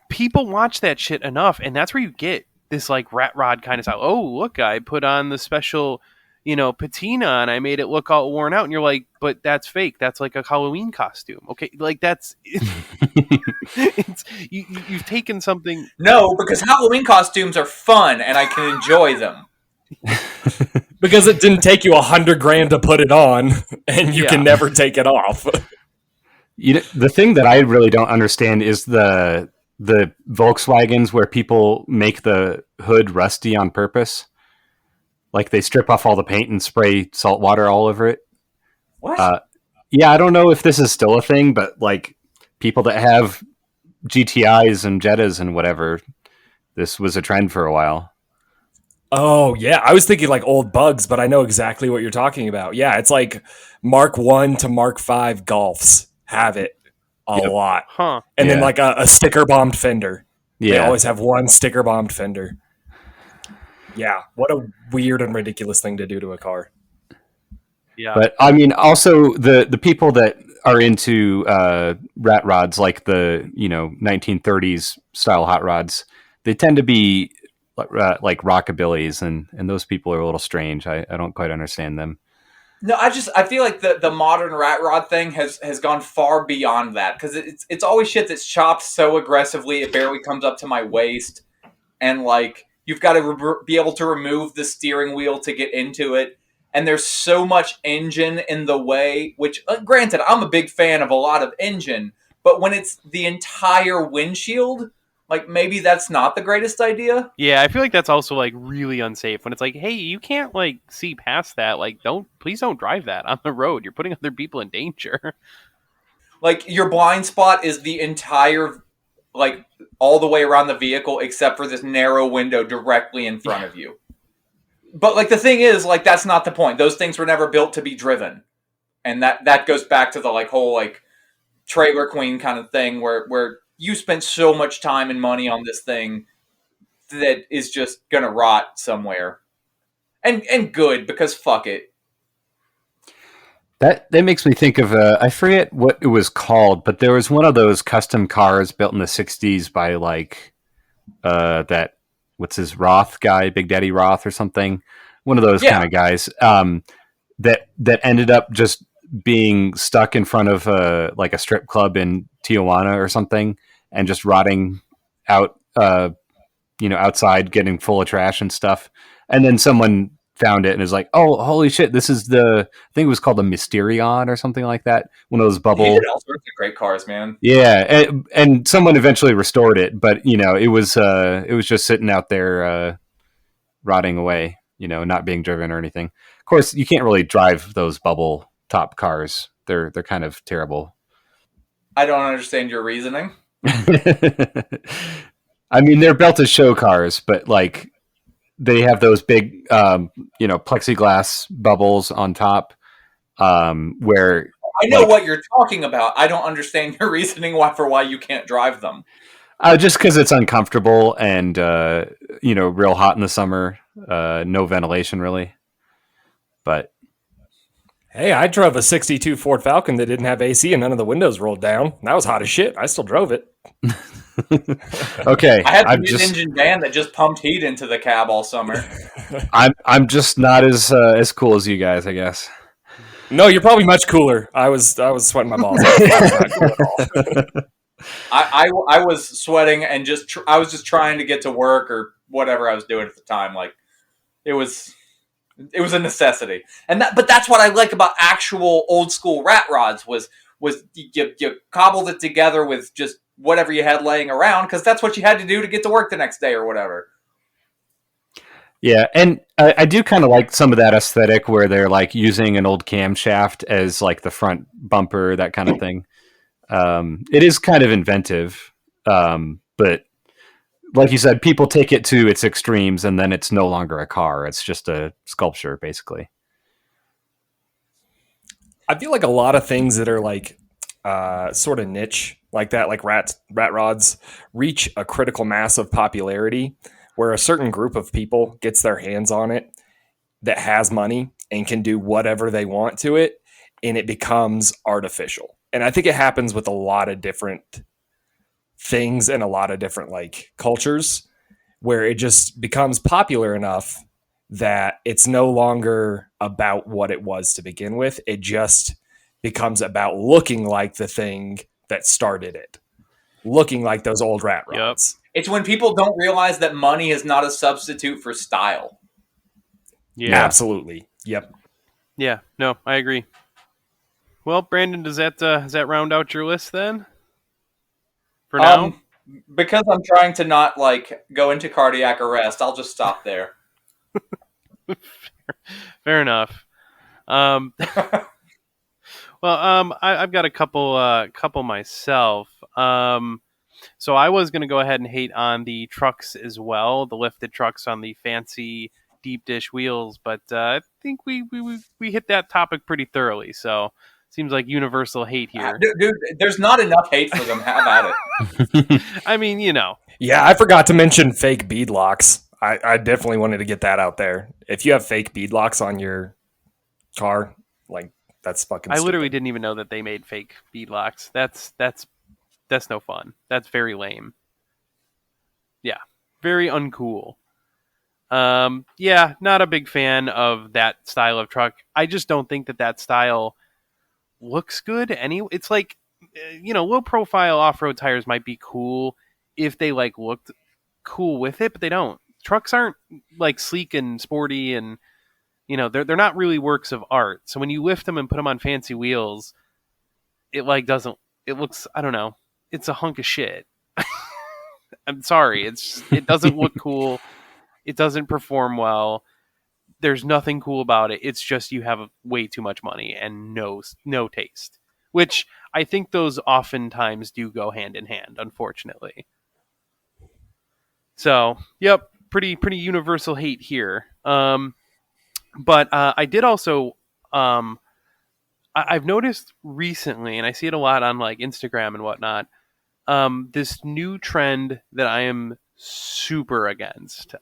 people watch that shit enough, and that's where you get this like rat rod kind of style. Oh, look, I put on the special, patina, and I made it look all worn out. And you're like, but that's fake. That's like a Halloween costume. Okay, like that's you've taken something. No, because Halloween costumes are fun, and I can enjoy them. Because it didn't take you $100,000 to put it on, and you can never take it off. The thing that I really don't understand is the Volkswagens where people make the hood rusty on purpose. Like, they strip off all the paint and spray salt water all over it. What? Yeah, I don't know if this is still a thing, but like people that have GTIs and Jettas and whatever, this was a trend for a while. Oh, yeah. I was thinking like old Bugs, but I know exactly what you're talking about. Yeah, it's like Mark 1 to Mark 5 Golfs have it a lot. Huh. And then like a sticker-bombed fender. Yeah. They always have one sticker-bombed fender. Yeah, what a weird and ridiculous thing to do to a car. Yeah. But I mean, also the people that are into rat rods, like the 1930s style hot rods, they tend to be like rockabillys, and those people are a little strange. I don't quite understand them. No, I feel like the modern rat rod thing has gone far beyond that, because it's always shit that's chopped so aggressively it barely comes up to my waist, and like you've got to be able to remove the steering wheel to get into it, and there's so much engine in the way. Which, granted, I'm a big fan of a lot of engine, but when it's the entire windshield, like maybe that's not the greatest idea. Yeah, I feel like that's also like really unsafe when it's like, hey, you can't like see past that. Like, please don't drive that on the road. You're putting other people in danger. Like your blind spot is the entire, like, all the way around the vehicle except for this narrow window directly in front of you. But like the thing is, like, that's not the point. Those things were never built to be driven. And that goes back to the like whole like trailer queen kind of thing where you spent so much time and money on this thing that is just gonna rot somewhere. And good, because fuck it. That makes me think of I forget what it was called, but there was one of those custom cars built in the '60s by like that what's his Roth guy, Big Daddy Roth or something, one of those kind Yeah. of guys that ended up just being stuck in front of like a strip club in Tijuana or something, and just rotting out, outside, getting full of trash and stuff, and then someone found it and is like, "Oh, holy shit! This is I think it was called a Mysterion or something like that. One of those He did bubble." all sorts of great cars, man. Yeah, and someone eventually restored it, but it was just sitting out there rotting away, not being driven or anything. Of course, you can't really drive those bubble top cars. They're kind of terrible. I don't understand your reasoning. I mean, they're built as show cars, but like they have those big, plexiglass bubbles on top, where I know like what you're talking about. I don't understand your reasoning why you can't drive them. just because it's uncomfortable and real hot in the summer, no ventilation really. But Hey, I drove a 62 Ford Falcon that didn't have AC and none of the windows rolled down. That was hot as shit. I still drove it. okay, I had the mid-engine van that just pumped heat into the cab all summer. I'm just not as cool as you guys, I guess. No, you're probably much cooler. I was sweating my balls off. I was not cool at all. I was sweating and I was just trying to get to work or whatever I was doing at the time. Like it was a necessity, but that's what I like about actual old school rat rods was you cobbled it together with just whatever you had laying around, because that's what you had to do to get to work the next day or whatever. Yeah, and I do kind of like some of that aesthetic where they're like using an old camshaft as like the front bumper, that kind of thing. It is kind of inventive, but like you said, people take it to its extremes, and then it's no longer a car; it's just a sculpture, basically. I feel like a lot of things that are like sort of niche like that, like rat rods, reach a critical mass of popularity where a certain group of people gets their hands on it that has money and can do whatever they want to it, and it becomes artificial. And I think it happens with a lot of different things and a lot of different like cultures where it just becomes popular enough that it's no longer about what it was to begin with. It just becomes about looking like the thing that started it, looking like those old rat rods. It's when people don't realize that money is not a substitute for style. Yeah. Absolutely. Yep. Yeah. No, I agree. Well, Brandon, does that round out your list then? For now? Because I'm trying to not like go into cardiac arrest, I'll just stop there. Fair enough. Well, I've got a couple myself. So I was going to go ahead and hate on the trucks as well, the lifted trucks on the fancy deep dish wheels, but I think we hit that topic pretty thoroughly. So seems like universal hate here. Dude, there's not enough hate for them. Have at it. I mean, Yeah, I forgot to mention fake bead locks. I definitely wanted to get that out there. If you have fake bead locks on your car, like that's fucking I literally stupid. didn't even know that they made fake bead locks. That's no fun. That's very lame. Yeah, very uncool. Yeah, not a big fan of that style of truck. I just don't think that style looks good. It's like, low profile off road tires might be cool if they like looked cool with it, but they don't. Trucks aren't like sleek and sporty, and they're not really works of art. So when you lift them and put them on fancy wheels, it like doesn't. It looks, I don't know. It's a hunk of shit. I'm sorry. It doesn't look cool. It doesn't perform well. There's nothing cool about it. It's just you have way too much money and no taste, which I think those oftentimes do go hand in hand, unfortunately. So, yep, pretty universal hate here. But I did also, I've noticed recently, and I see it a lot on like Instagram and whatnot. This new trend that I am super against.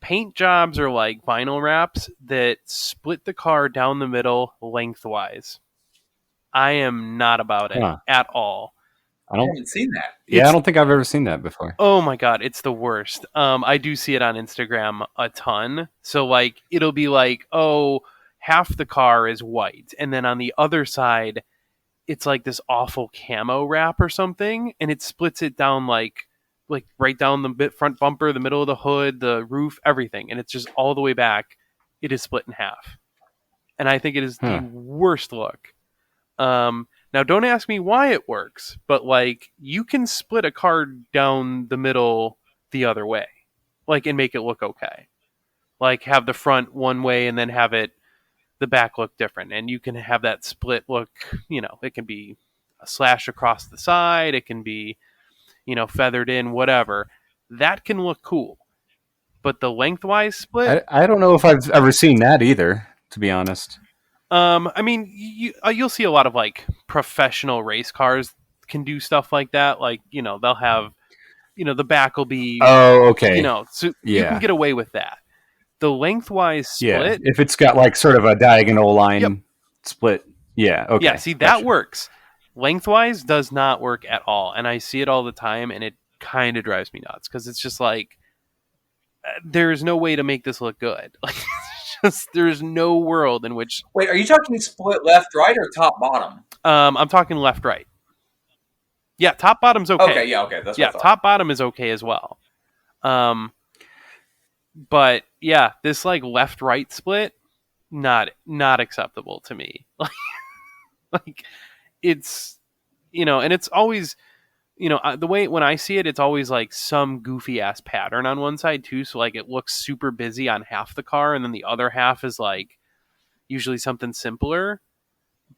Paint jobs are like vinyl wraps that split the car down the middle lengthwise. I am not about it at all. I haven't seen that. Yeah, I don't think I've ever seen that before. Oh my god, it's the worst. I do see it on Instagram a ton. So like it'll be like, oh, half the car is white, and then on the other side, it's like this awful camo wrap or something, and it splits it down like right down the front bumper, the middle of the hood, the roof, everything, and it's just all the way back. It is split in half, and I think it is the worst look. Now, don't ask me why it works, but like you can split a car down the middle the other way, like and make it look okay. Like have the front one way and then have the back look different, and you can have that split look. It can be a slash across the side. It can be feathered in, whatever. That can look cool. But the lengthwise split, I don't know if I've ever seen that either, to be honest. I mean, you'll see a lot of like professional race cars can do stuff like that. Like, they'll have, the back will be, okay. So you can get away with that. The lengthwise split, if it's got like sort of a diagonal line split. Yeah. Okay. Yeah. See, that works. Lengthwise does not work at all, and I see it all the time, and it kind of drives me nuts because it's just like there's no way to make this look good. Like, there's no world in which. Wait, are you talking split left, right, or top bottom? I'm talking left, right. Yeah, top bottom's okay. Okay, yeah, okay, that's what I thought. Top bottom is okay as well. But yeah, this like left right split, not acceptable to me. Like it's and it's always the way when I see it, it's always like some goofy ass pattern on one side too. So like it looks super busy on half the car, and then the other half is like usually something simpler.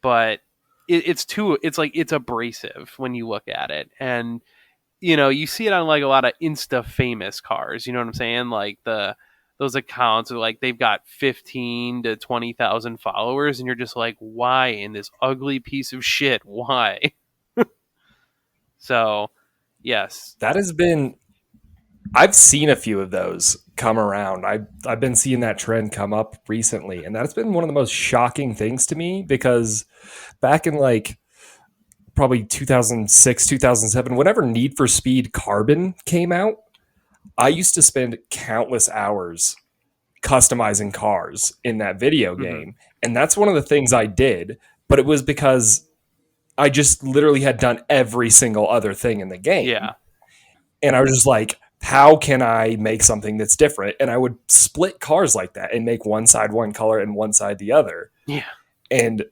But it's abrasive when you look at it, and you see it on like a lot of Insta famous cars. You know what I'm saying? Like those accounts are like they've got 15 to 20,000 followers, and you're just like, why in this ugly piece of shit? Why? So, yes, that has been. I've seen a few of those come around. I've been seeing that trend come up recently, and that's been one of the most shocking things to me because back in like probably 2006, 2007, whenever Need for Speed Carbon came out, I used to spend countless hours customizing cars in that video game. And that's one of the things I did, but it was because I just literally had done every single other thing in the game. Yeah. And I was just like, how can I make something that's different? And I would split cars like that and make one side one color and one side the other. Yeah. And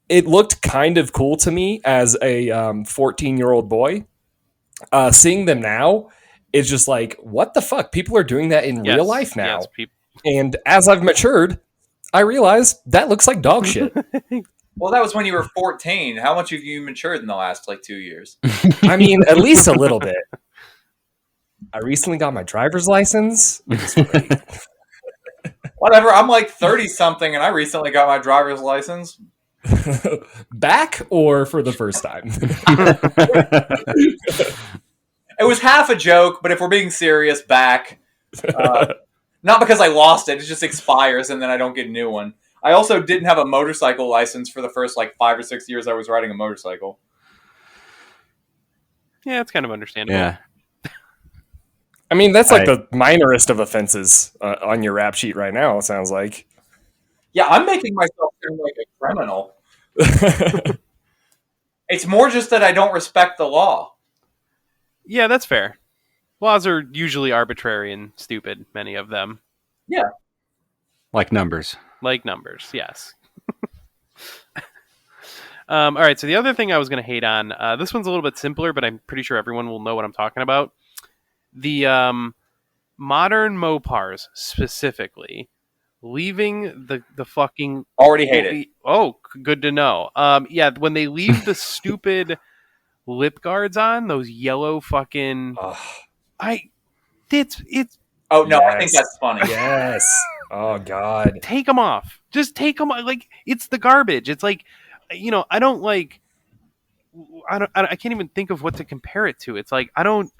it looked kind of cool to me as a 14-year-old boy. Seeing them now, it's just like, what the fuck? People are doing that in real life now. Yes, and as I've matured, I realize that looks like dog shit. Well, that was when you were 14. How much have you matured in the last, 2 years? I mean, at least a little bit. I recently got my driver's license, which is great. Whatever, I'm 30-something, and I recently got my driver's license. Back or for the first time? It was half a joke, but if we're being serious, back. Not because I lost it, it just expires, and then I don't get a new one. I also didn't have a motorcycle license for the first 5 or 6 years I was riding a motorcycle. Yeah, it's kind of understandable. Yeah. I mean, that's like the minorest of offenses on your rap sheet right now, it sounds like. Yeah, I'm making myself seem like a criminal. It's more just that I don't respect the law. Yeah, that's fair. Laws are usually arbitrary and stupid, many of them. Yeah. Like numbers. Like numbers, yes. All right, so the other thing I was going to hate on, this one's a little bit simpler, but I'm pretty sure everyone will know what I'm talking about. The modern Mopars, specifically, leaving the fucking... Already hate it. Oh, good to know. Yeah, when they leave the stupid lip guards on, those yellow fucking... It's Oh, no, Yes. I think that's funny. Yes. Oh, God. take them off. Just take them off. Like, it's the garbage. It's like, I don't like... I can't even think of what to compare it to. It's like, I don't...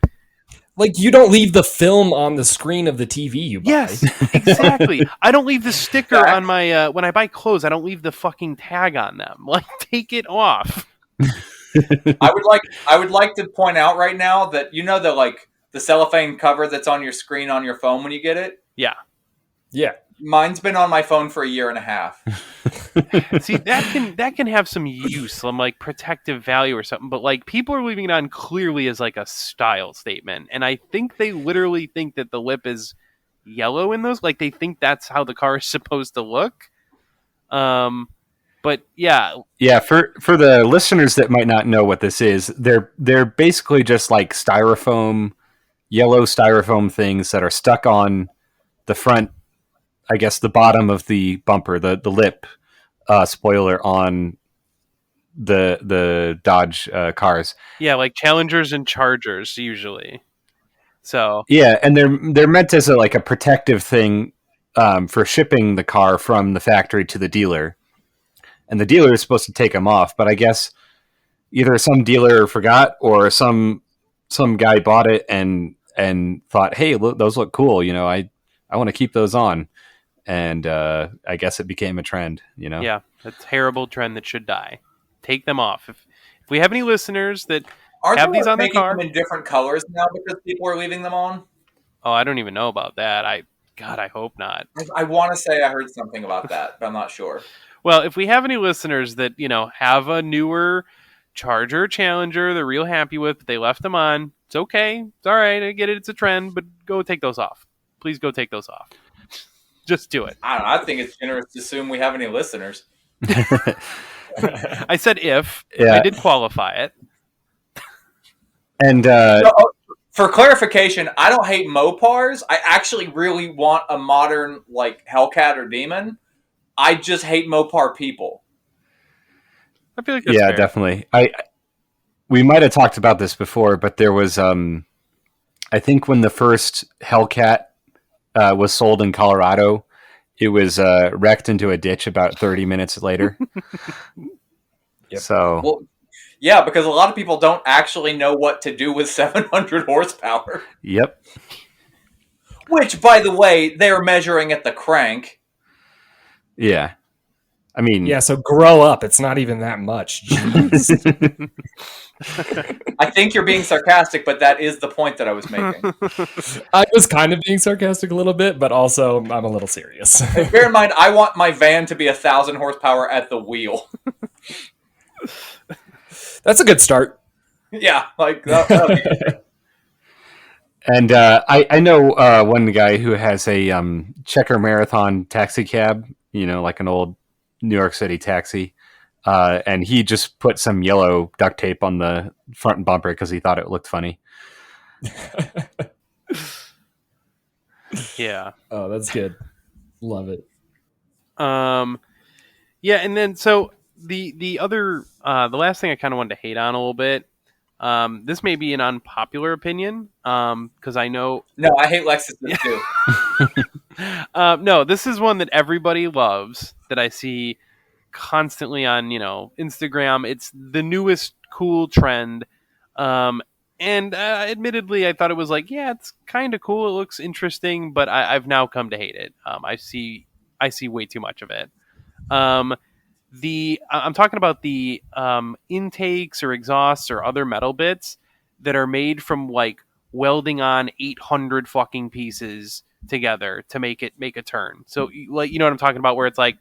Like, you don't leave the film on the screen of the TV you buy. Yes, exactly. I don't leave the sticker Fact. on my when I buy clothes. I don't leave the fucking tag on them. Like, take it off. I would like to point out right now that the cellophane cover that's on your screen on your phone when you get it. Yeah. Yeah. Mine's been on my phone for a year and a half. See, that can have some use, some like protective value or something. But like, people are leaving it on clearly as like a style statement, and I think they literally think that the lip is yellow in those. Like, they think that's how the car is supposed to look. But yeah, For the listeners that might not know what this is, they're basically just like yellow styrofoam things that are stuck on the front, I guess the bottom of the bumper, the lip spoiler on the Dodge cars. yeah, like Challengers and Chargers usually. So Yeah, and they're meant as a protective thing for shipping the car from the factory to the dealer. And the dealer is supposed to take them off, but I guess either some dealer forgot or some guy bought it and thought, "Hey, look, those look cool. I want to keep those on." And I guess it became a trend. yeah, a terrible trend that should die. Take them off. If we have any listeners that Aren't have they these on their making car, them in different colors now because people are leaving them on? oh, I don't even know about that. I hope not. I want to say I heard something about that, but I'm not sure. Well, if we have any listeners that, have a newer Charger, Challenger they're real happy with, but they left them on, it's okay. It's all right. I get it. It's a trend, but go take those off. Please go take those off. Just do it. I don't know. I think it's generous to assume we have any listeners. I said if. Yeah. I did qualify it. And For clarification, I don't hate Mopars. I actually really want a modern Hellcat or Demon. I just hate Mopar people. I feel like that's yeah, fair. definitely. We might have talked about this before, but there was I think when the first Hellcat was sold in Colorado, it was wrecked into a ditch about 30 minutes later. Yep. So, Well, yeah, because a lot of people don't actually know what to do with 700 horsepower. yep. Which, by the way, they're measuring at the crank. Yeah. I mean, Yeah, so grow up. It's not even that much. Jeez. I think you're being sarcastic, but that is the point that I was making. I was kind of being sarcastic a little bit, but also I'm a little serious. And bear in mind, I want my van to be 1,000 horsepower at the wheel. That's a good start. Yeah, that'll be good. and I know one guy who has a Checker Marathon taxi cab, like an old New York City taxi. And he just put some yellow duct tape on the front bumper because he thought it looked funny. Yeah. Oh, that's good. Love it. Yeah, and then so the other the last thing I kind of wanted to hate on a little bit. This may be an unpopular opinion, because I know. No, I hate Lexuses too. No, this is one that everybody loves that I see constantly on Instagram. It's the newest cool trend, and admittedly, I thought it was it's kind of cool. It looks interesting, but I've now come to hate it. I see way too much of it. I'm talking about the intakes or exhausts or other metal bits that are made from welding on 800 fucking pieces together to make a turn. So like, you know what I'm talking about, where it's like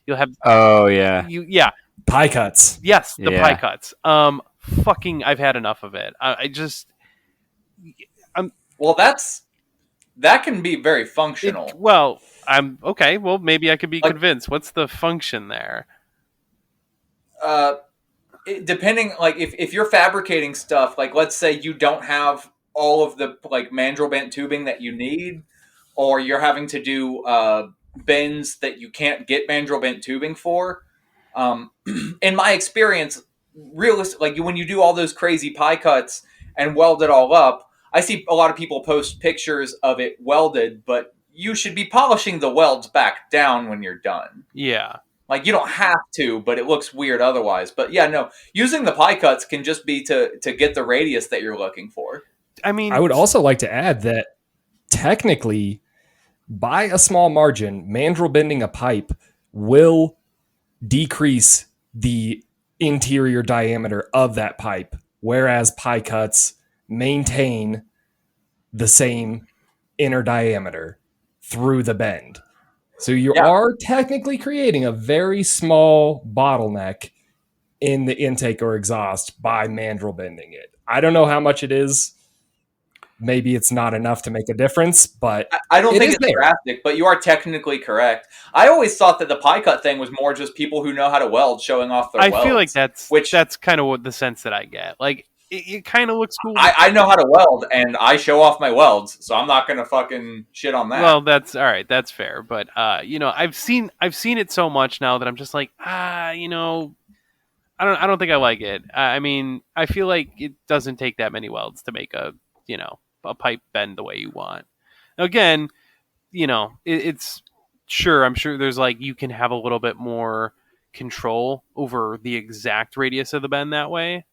you'll have Oh yeah. Pie cuts. yes, the pie Yeah. cuts. Fucking, I've had enough of it. I just Well, that can be very functional. I'm okay. Well, maybe I could be Like- convinced. What's the function there? Depending, like if you're fabricating stuff, like let's say you don't have all of the like mandrel bent tubing that you need, or you're having to do bends that you can't get mandrel bent tubing for. In my experience, realistic, like when you do all those crazy pie cuts and weld it all up, I see a lot of people post pictures of it welded, but you should be polishing the welds back down when you're done. Yeah. Like you don't have to, but it looks weird otherwise. But yeah, no, using the pie cuts can just be to get the radius that you're looking for. I mean, I would also like to add that technically, by a small margin, mandrel bending a pipe will decrease the interior diameter of that pipe, whereas pie cuts maintain the same inner diameter through the bend. So you Yeah. are technically creating a very small bottleneck in the intake or exhaust by mandrel bending it. I don't know how much it is. Maybe it's not enough to make a difference, but I don't it think is it's there. drastic, but you are technically correct. I always thought that the pie cut thing was more just people who know how to weld showing off their I welds. feel like that's which kind of what the sense that I get. Like it kind of looks cool. I know how to weld, and I show off my welds, so I'm not gonna fucking shit on that. Well, that's all right. That's fair. But I've seen it so much now that I'm just like, I don't think I like it. I mean, I feel like it doesn't take that many welds to make a pipe bend the way you want. Again, it's sure. I'm sure there's like you can have a little bit more control over the exact radius of the bend that way.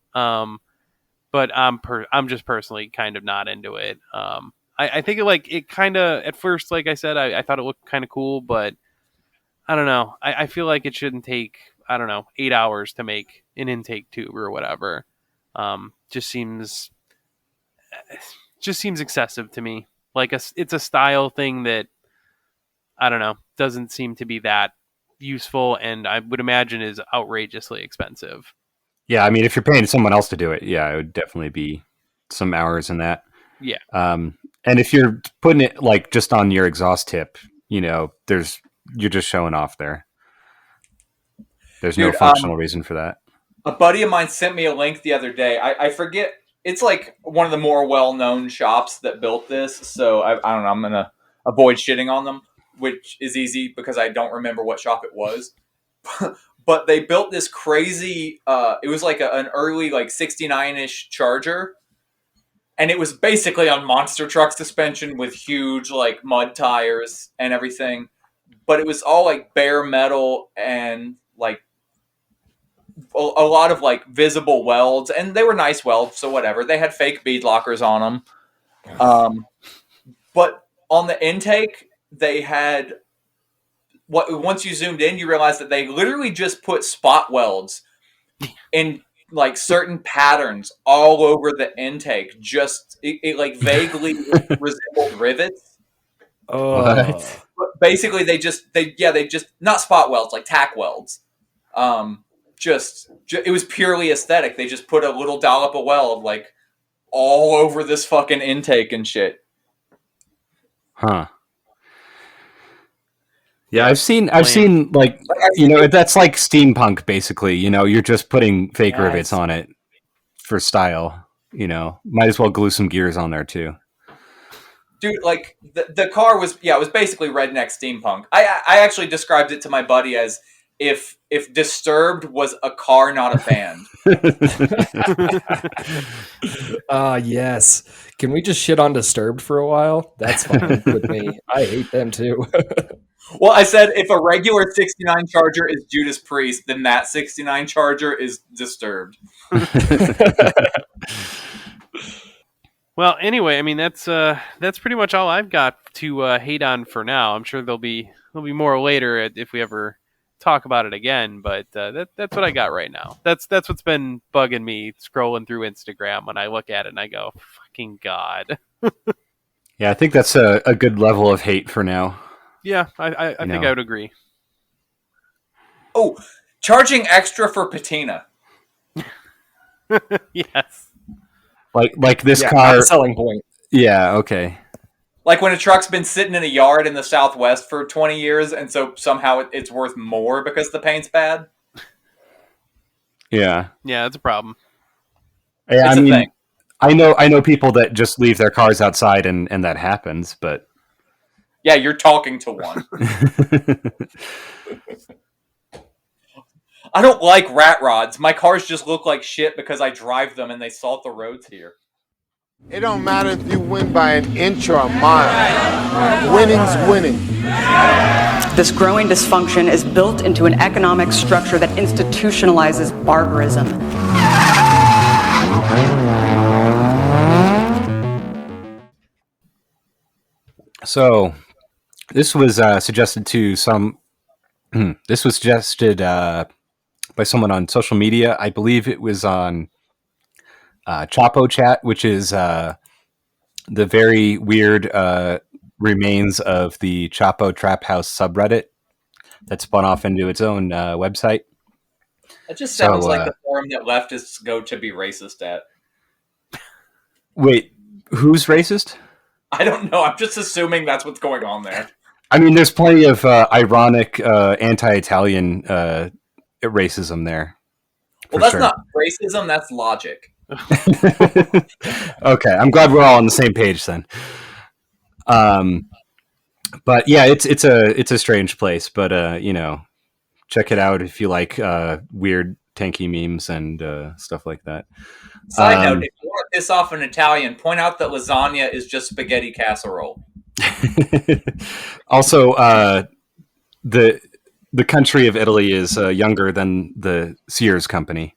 But I'm just personally kind of not into it. I think it kind of at first, like I said, I thought it looked kind of cool, but I don't know. I feel like it shouldn't take 8 hours to make an intake tube or whatever. Just seems excessive to me. Like it's a style thing that I don't know, doesn't seem to be that useful, and I would imagine is outrageously expensive. Yeah, I mean, if you're paying someone else to do it, yeah, it would definitely be some hours in that. Yeah. And if you're putting it like just on your exhaust tip, you're just showing off there. There's no Dude, functional reason for that. A buddy of mine sent me a link the other day. I forget. It's like one of the more well-known shops that built this, so I don't know. I'm gonna avoid shitting on them, which is easy because I don't remember what shop it was. But they built this crazy. It was like an early like '69-ish Charger, and it was basically on monster truck suspension with huge like mud tires and everything. But it was all like bare metal and like a lot of like visible welds, and they were nice welds, so whatever. They had fake bead lockers on them. But on the intake, they had once you zoomed in, you realized that they literally just put spot welds in like certain patterns all over the intake. Just it like vaguely resembled rivets. What? But basically, they just not spot welds, like tack welds. It was purely aesthetic. They just put a little dollop of weld like all over this fucking intake and shit. Huh. Yeah, I've seen Lame. like that's like steampunk basically. You're just putting fake Yeah, rivets on it for style. Might as well glue some gears on there too. Dude, like the car was it was basically redneck steampunk. I actually described it to my buddy as if Disturbed was a car, not a band. Yes. Can we just shit on Disturbed for a while? That's fine with me. I hate them too. Well, I said if a regular 69 Charger is Judas Priest, then that 69 Charger is Disturbed. Well, anyway, I mean that's pretty much all I've got to hate on for now. I'm sure there'll be more later if we ever talk about it again. But that's what I got right now. That's what's been bugging me scrolling through Instagram when I look at it and I go, "Fucking God." Yeah, I think that's a good level of hate for now. Yeah, I think I would agree. Oh, charging extra for patina. Yes. Like this Yeah, car. not a selling point. Yeah, okay. Like when a truck's been sitting in a yard in the Southwest for 20 years, and so somehow it's worth more because the paint's bad. Yeah. Yeah, it's a problem. Yeah, It's I a mean, thing. I know people that just leave their cars outside and that happens, but Yeah, you're talking to one. I don't like rat rods. My cars just look like shit because I drive them and they salt the roads here. It don't matter if you win by an inch or a mile. Winning's winning. This growing dysfunction is built into an economic structure that institutionalizes barbarism. So, this was suggested to some. This was suggested by someone on social media. I believe it was on chapo.chat, which is the very weird remains of the Chapo Trap House subreddit that spun off into its own website. It just sounds So, like the forum that leftists go to be racist at. Wait, who's racist? I don't know. I'm just assuming that's what's going on there. I mean, there's plenty of ironic anti-Italian racism there. Well, that's not racism. That's logic. Okay, I'm glad we're all on the same page then. But yeah, it's a strange place. But check it out if you like weird tanky memes and stuff like that. Side note: if you want to piss off an Italian, point out that lasagna is just spaghetti casserole. Also, the country of Italy is younger than the Sears company.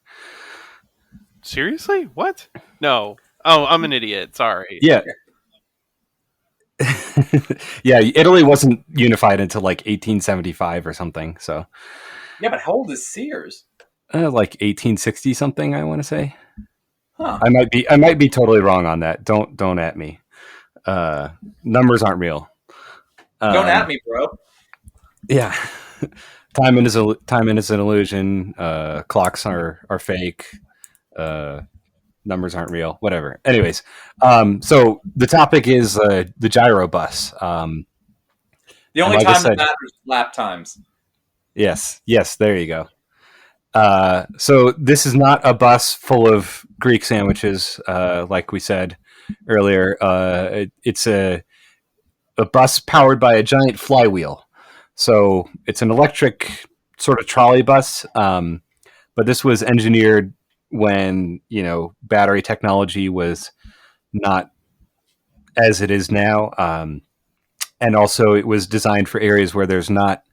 Seriously? What? No. Oh, I'm an idiot. Sorry. Yeah. Yeah, Italy wasn't unified until like 1875 or something. So Yeah, but how old is Sears? like 1860 something, I want to say. Huh. I might be totally wrong on that. Don't at me. Numbers aren't real. Don't at me, bro. Yeah. Time is an illusion. Clocks are fake. Numbers aren't real. Whatever. Anyways, so the topic is the Gyrobus. The only like time that matters is lap times. Yes, there you go. So this is not a bus full of Greek sandwiches, like we said earlier. It's a bus powered by a giant flywheel. So it's an electric sort of trolley bus, but this was engineered when battery technology was not as it is now, and also it was designed for areas where there's not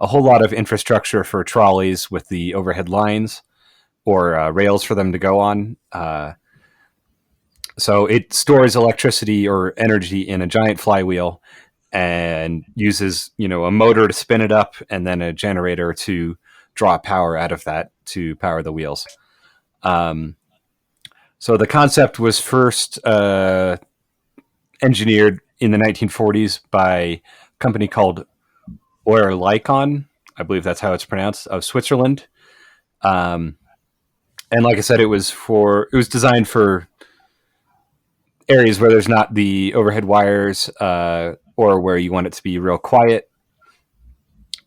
a whole lot of infrastructure for trolleys with the overhead lines or rails for them to go on. So it stores electricity or energy in a giant flywheel and uses, a motor to spin it up and then a generator to draw power out of that to power the wheels. So the concept was first engineered in the 1940s by a company called Oerlikon, I believe that's how it's pronounced, of Switzerland. And like I said, it was designed for areas where there's not the overhead wires, or where you want it to be real quiet,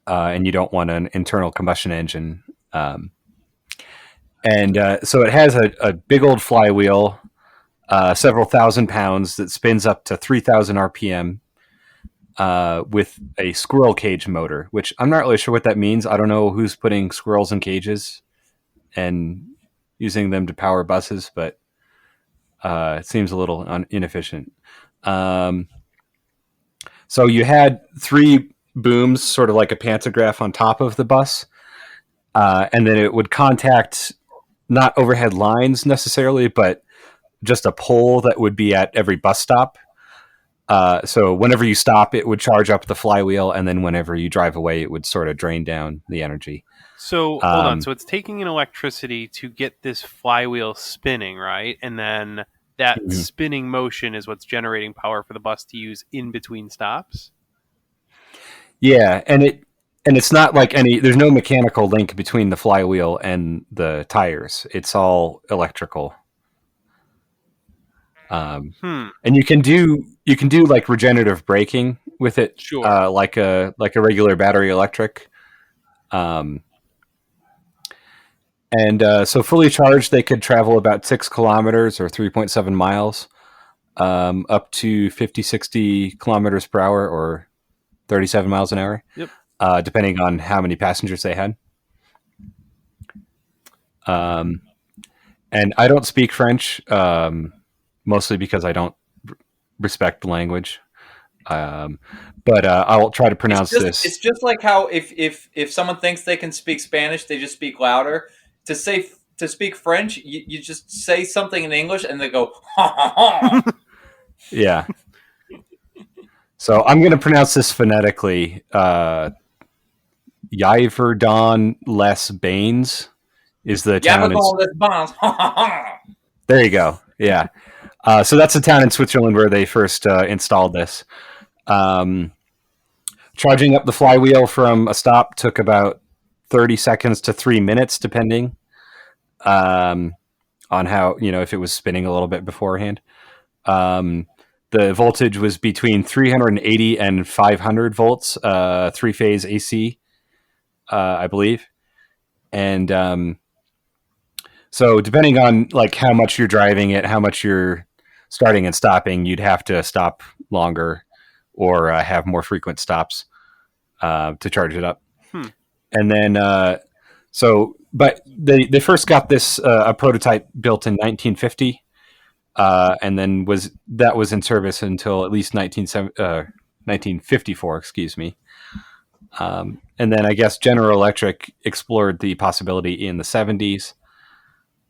and you don't want an internal combustion engine. So it has a big old flywheel, several thousand pounds, that spins up to 3,000 RPM, with a squirrel cage motor, which I'm not really sure what that means. I don't know who's putting squirrels in cages and using them to power buses, but it seems a little inefficient. So you had 3 booms, sort of like a pantograph on top of the bus, and then it would contact not overhead lines necessarily, but just a pole that would be at every bus stop. So whenever you stop, it would charge up the flywheel, and then whenever you drive away, it would sort of drain down the energy. So hold on. So it's taking an electricity to get this flywheel spinning, right? And then that Mhm. spinning motion is what's generating power for the bus to use in between stops. Yeah, and it's not like there's no mechanical link between the flywheel and the tires. It's all electrical. And you can do like regenerative braking with it, Sure. like a regular battery electric. So fully charged, they could travel about 6 kilometers or 3.7 miles, up to 50, 60 kilometers per hour or 37 miles an hour, Yep. depending on how many passengers they had. And I don't speak French, mostly because I don't respect the language. But I'll try to pronounce this. It's just like how if someone thinks they can speak Spanish, they just speak louder. To speak French, you just say something in English and they go ha ha ha. Yeah. So I'm going to pronounce this phonetically. Yverdon les Bains is the town. There you go. Yeah. So that's a town in Switzerland where they first installed this. Charging up the flywheel from a stop took about 30 seconds to 3 minutes, depending on how, if it was spinning a little bit beforehand. The voltage was between 380 and 500 volts, three-phase AC, I believe. And so depending on like how much you're driving it, how much you're starting and stopping, you'd have to stop longer or have more frequent stops to charge it up. And then, but they first got this a prototype built in 1950, and then was in service until at least 1954. Excuse me. And then I guess General Electric explored the possibility in the 70s.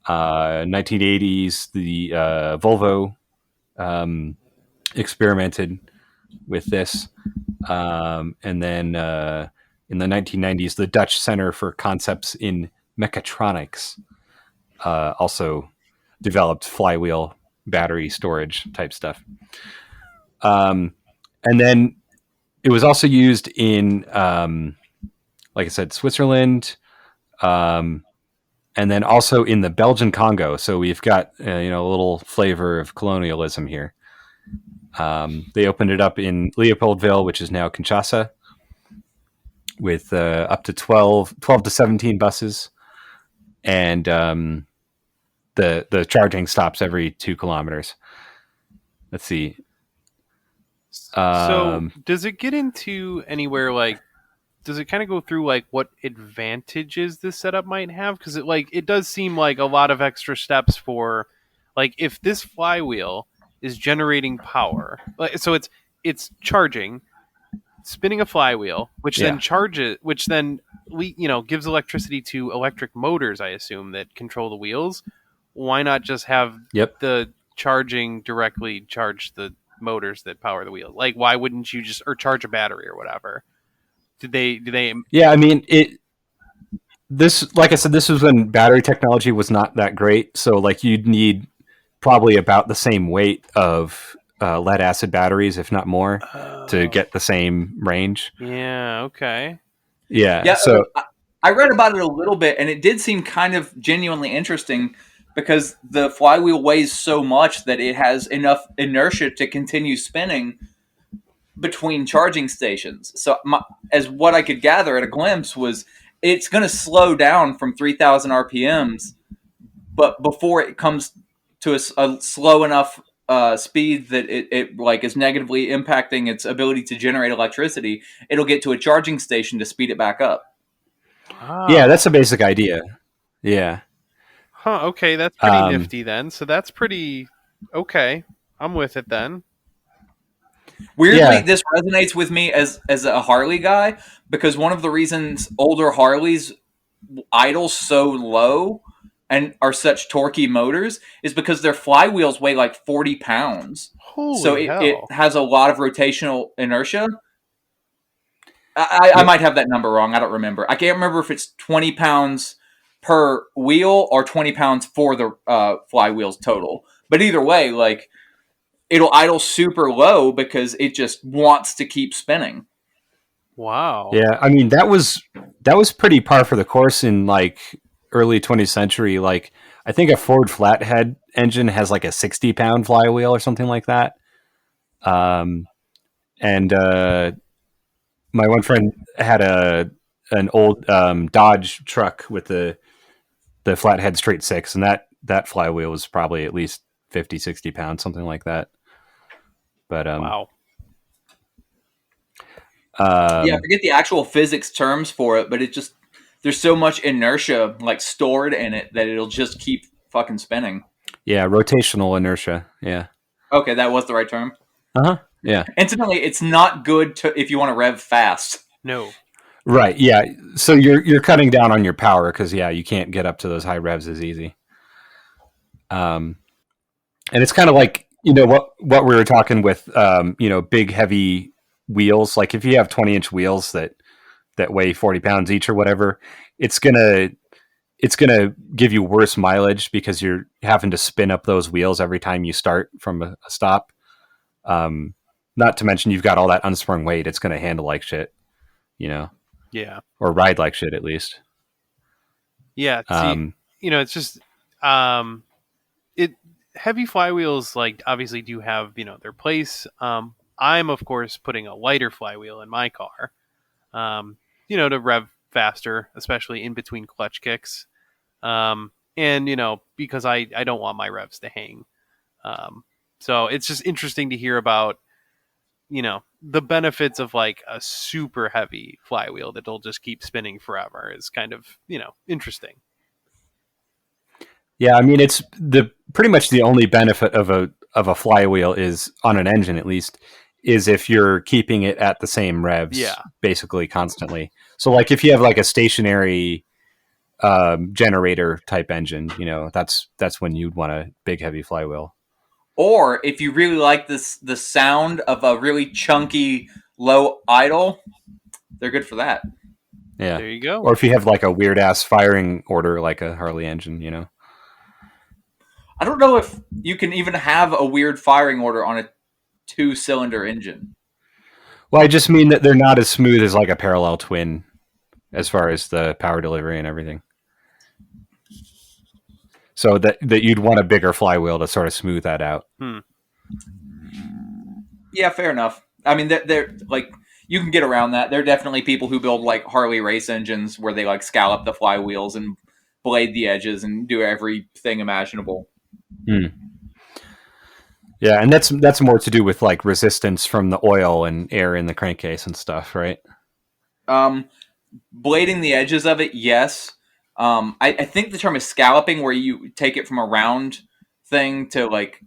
1980s, the Volvo experimented with this. And then in the 1990s, the Dutch Center for Concepts in Mechatronics also developed flywheel battery storage type stuff. And then it was also used in, like I said, Switzerland, and then also in the Belgian Congo. So we've got a little flavor of colonialism here. They opened it up in Leopoldville, which is now Kinshasa, with up to 12 to 17 buses, and the charging stops every 2 kilometers. Let's see. So does it get into anywhere like? Does it kind of go through like what advantages this setup might have? Because it does seem like a lot of extra steps for, like, if this flywheel is generating power, so it's charging, spinning a flywheel, which then charges, which then gives electricity to electric motors, I assume, that control the wheels. Why not just have the charging directly charge the motors that power the wheel? Like, why wouldn't you just charge a battery or whatever? Did they? Yeah, I mean this, like I said, this was when battery technology was not that great. So like you'd need probably about the same weight of lead acid batteries, if not more, to get the same range. Yeah. Okay. Yeah. So I read about it a little bit, and it did seem kind of genuinely interesting because the flywheel weighs so much that it has enough inertia to continue spinning between charging stations. So as what I could gather at a glimpse was it's going to slow down from 3,000 RPMs, but before it comes to a slow enough speed that it like is negatively impacting its ability to generate electricity, it'll get to a charging station to speed it back up. Oh. Yeah, that's the basic idea. Yeah. Huh, okay, that's pretty nifty then. So that's pretty okay. I'm with it then. Weirdly, this resonates with me as a Harley guy, because one of the reasons older Harleys idle so low and are such torquey motors is because their flywheels weigh like 40 pounds. Holy hell. It has a lot of rotational inertia. I might have that number wrong. I don't remember. I can't remember if it's 20 pounds per wheel or 20 pounds for the flywheels total. But either way, like it'll idle super low because it just wants to keep spinning. Wow. Yeah, I mean that was pretty par for the course in like early 20th century. Like I think a Ford flathead engine has like a 60-pound flywheel or something like that. And my one friend had an old Dodge truck with the flathead straight six, and that flywheel was probably at least 50, 60 pounds, something like that. But Wow. Yeah, I forget the actual physics terms for it, but it just there's so much inertia like stored in it that it'll just keep fucking spinning. Yeah, rotational inertia. Yeah. Okay, that was the right term. Yeah. Incidentally, it's not good if you want to rev fast. No. Right. Yeah. So you're cutting down on your power because you can't get up to those high revs as easy. And it's kind of like what we were talking with big heavy wheels. Like if you have 20-inch wheels that weigh 40 pounds each or whatever, it's gonna give you worse mileage because you're having to spin up those wheels every time you start from a stop. Not to mention you've got all that unsprung weight. It's going to handle like shit, Yeah. or ride like shit at least. Yeah. See, it's just heavy flywheels like obviously do have their place. I'm of course putting a lighter flywheel in my car, to rev faster, especially in between clutch kicks. And because I don't want my revs to hang. So it's just interesting to hear about the benefits of like a super heavy flywheel that'll just keep spinning forever is kind of interesting. Yeah, I mean it's pretty much the only benefit of a flywheel is on an engine at least is if you're keeping it at the same revs basically constantly. So like if you have like a stationary generator type engine, that's when you'd want a big heavy flywheel. Or if you really like the sound of a really chunky low idle, they're good for that. Yeah. There you go. Or if you have like a weird ass firing order like a Harley engine, I don't know if you can even have a weird firing order on a 2-cylinder engine. Well, I just mean that they're not as smooth as like a parallel twin as far as the power delivery and everything. So that you'd want a bigger flywheel to sort of smooth that out. Yeah, fair enough. I mean, they're like you can get around that. There are definitely people who build like Harley race engines where they like scallop the flywheels and blade the edges and do everything imaginable. Yeah, and that's more to do with like resistance from the oil and air in the crankcase and stuff, right? Blading the edges of it, yes. I think the term is scalloping, where you take it from a round thing to like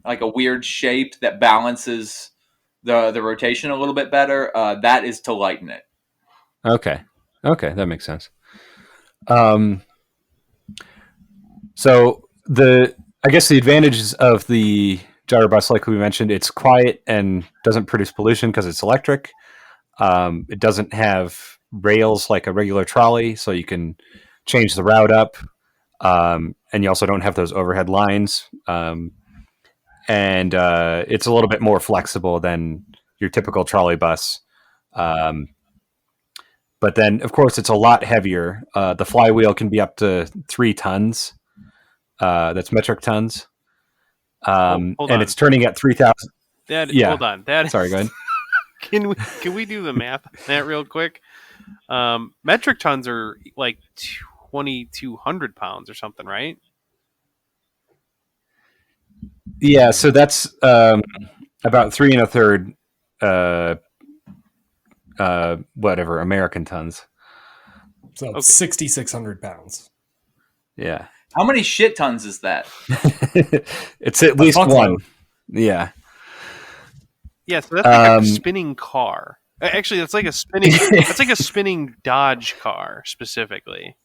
a weird shape that balances the rotation a little bit better. That is to lighten it. Okay, that makes sense. So I guess the advantages of the Gyrobus, like we mentioned, it's quiet and doesn't produce pollution because it's electric. It doesn't have rails like a regular trolley, so you can change the route up. And you also don't have those overhead lines. And it's a little bit more flexible than your typical trolley bus. But then, of course, it's a lot heavier. The flywheel can be up to 3 tons. That's metric tons. Hold and on. it's turning at 3,000. Hold on. Sorry, go ahead. Can we do the math on that real quick? Metric tons are like 2,200 pounds or something, right? Yeah, so that's about 3 1/3 whatever American tons. So 6,600 pounds. Yeah. How many shit tons is that? It's at least one. Yeah. Yeah, so that's like a spinning car. Actually, that's like a spinning. That's like a spinning Dodge car specifically.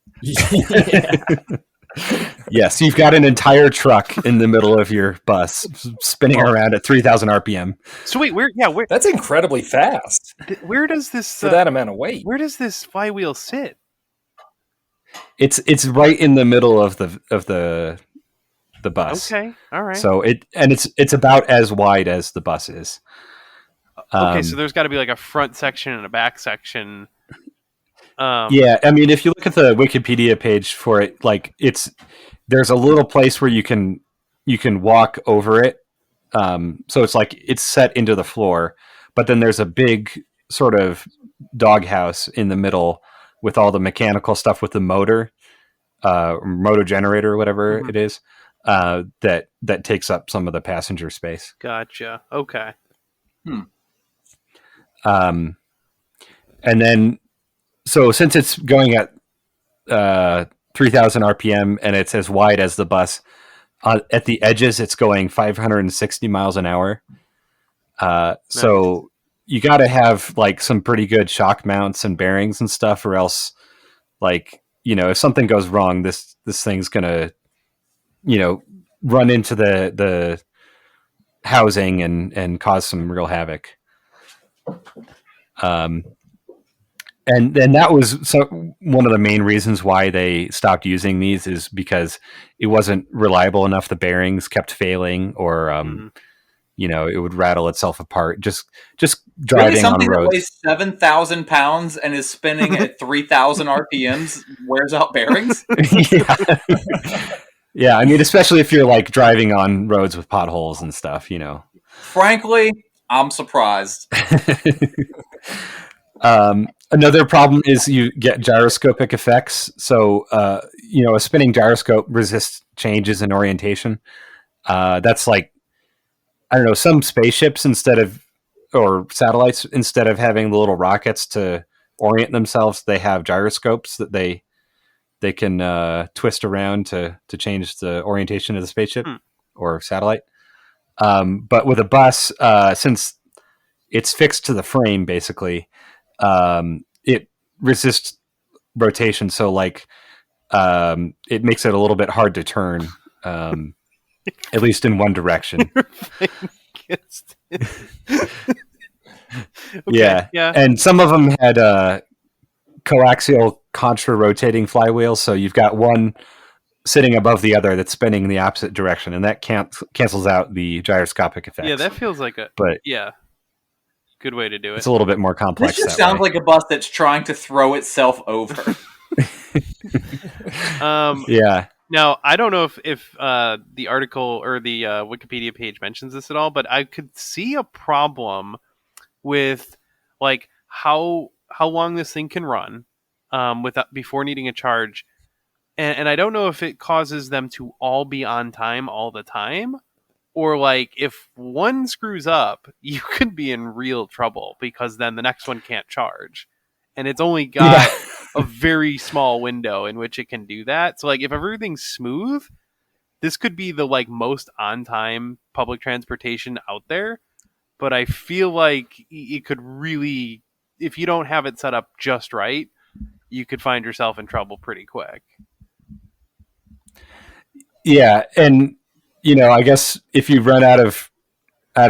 Yes, you've got an entire truck in the middle of your bus spinning around at 3,000 RPM. So wait, where? That's incredibly fast. Where does this for that amount of weight? Where does this flywheel sit? It's right in the middle of the the bus. Okay, all right. So it's about as wide as the bus is. Okay, so there's got to be like a front section and a back section. Yeah, I mean, if you look at the Wikipedia page for it, like there's a little place where you can walk over it. So it's like it's set into the floor, but then there's a big sort of doghouse in the middle with all the mechanical stuff with the motor generator, or whatever it is, that takes up some of the passenger space. Gotcha. Okay. And then, so since it's going at 3,000 RPM and it's as wide as the bus, at the edges it's going 560 miles an hour. So you got to have like some pretty good shock mounts and bearings and stuff, or else, like, if something goes wrong, this thing's gonna, run into the housing and cause some real havoc. And that was one of the main reasons why they stopped using these, is because it wasn't reliable enough. The bearings kept failing, or it would rattle itself apart. Just driving really, something on roads that weighs 7,000 pounds and is spinning at 3,000 RPMs wears out bearings. Yeah, I mean, especially if you're like driving on roads with potholes and stuff. Frankly, I'm surprised. Another problem is you get gyroscopic effects. So, a spinning gyroscope resists changes in orientation. That's like, I don't know, some spaceships or satellites, instead of having the little rockets to orient themselves, they have gyroscopes that they can twist around to change the orientation of the spaceship or satellite. But with a bus, since it's fixed to the frame, basically, it resists rotation. So like, it makes it a little bit hard to turn, at least in one direction. Yeah. And some of them had coaxial contra-rotating flywheels. So you've got one sitting above the other that's spinning in the opposite direction, and that cancels out the gyroscopic effects. Yeah, that feels like good way to do it. It's a little bit more complex. This just sounds like a bus that's trying to throw itself over. Yeah. Now, I don't know if the article or the Wikipedia page mentions this at all, but I could see a problem with like how long this thing can run before needing a charge. And I don't know if it causes them to all be on time all the time, or like if one screws up, you could be in real trouble because then the next one can't charge. And it's only got a very small window in which it can do that. So like if everything's smooth, this could be the like most on time public transportation out there. But I feel like it could really, if you don't have it set up just right, you could find yourself in trouble pretty quick. Yeah, and I guess if you run out of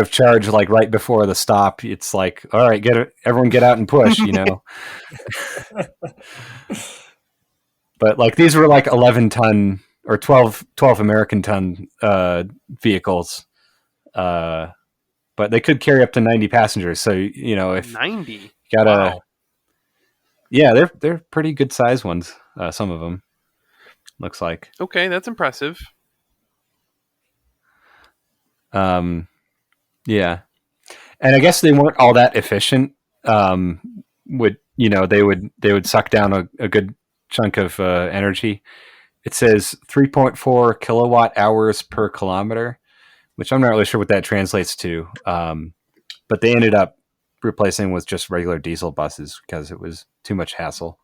charge like right before the stop, it's like, all right, everyone get out and push, But like these were like 11 ton or 12 American ton vehicles, but they could carry up to 90 passengers. So if 90, gotta, yeah, they're pretty good size ones. Some of them. Looks like. Okay, that's impressive. Yeah, and I guess they weren't all that efficient. They would suck down a good chunk of energy. It says 3.4 kilowatt hours per kilometer, which I'm not really sure what that translates to. But they ended up replacing with just regular diesel buses because it was too much hassle.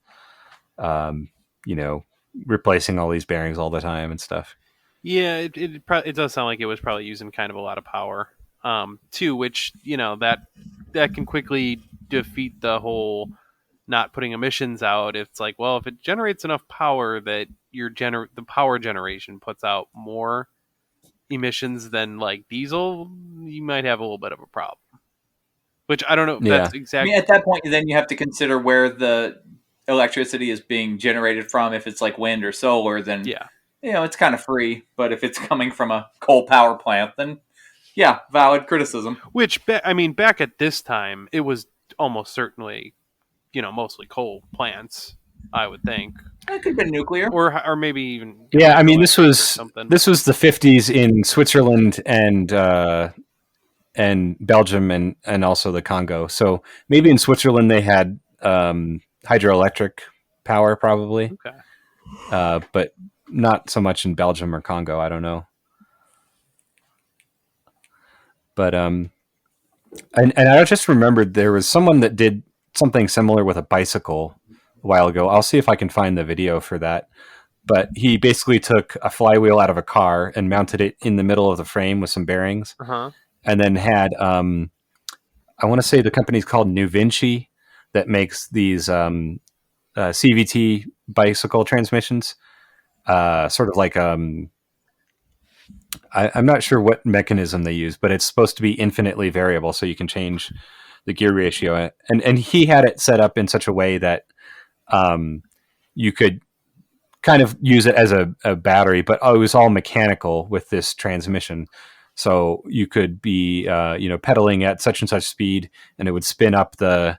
Replacing all these bearings all the time and stuff. Yeah, it does sound like it was probably using kind of a lot of power, too, which that can quickly defeat the whole not putting emissions out. It's like, well, if it generates enough power that the power generation puts out more emissions than like diesel, you might have a little bit of a problem. Which I don't know if that's exactly. I mean, at that point, then you have to consider where the electricity is being generated from. If it's like wind or solar, then it's kind of free. But if it's coming from a coal power plant, then yeah, valid criticism. Which, back at this time, it was almost certainly, mostly coal plants, I would think. It could have been nuclear. Or maybe even Yeah, I mean, this hydroelectric or was something. this was the 50s in Switzerland and Belgium and also the Congo. So maybe in Switzerland they had hydroelectric power, probably, but not so much in Belgium or Congo. I don't know. But and I just remembered there was someone that did something similar with a bicycle a while ago. I'll see if I can find the video for that. But he basically took a flywheel out of a car and mounted it in the middle of the frame with some bearings, and then had I want to say the company's called New Vinci that makes these CVT bicycle transmissions, sort of like I'm not sure what mechanism they use, but it's supposed to be infinitely variable, so you can change the gear ratio. And he had it set up in such a way that you could kind of use it as a battery, but it was all mechanical with this transmission. So you could be pedaling at such and such speed, and it would spin up the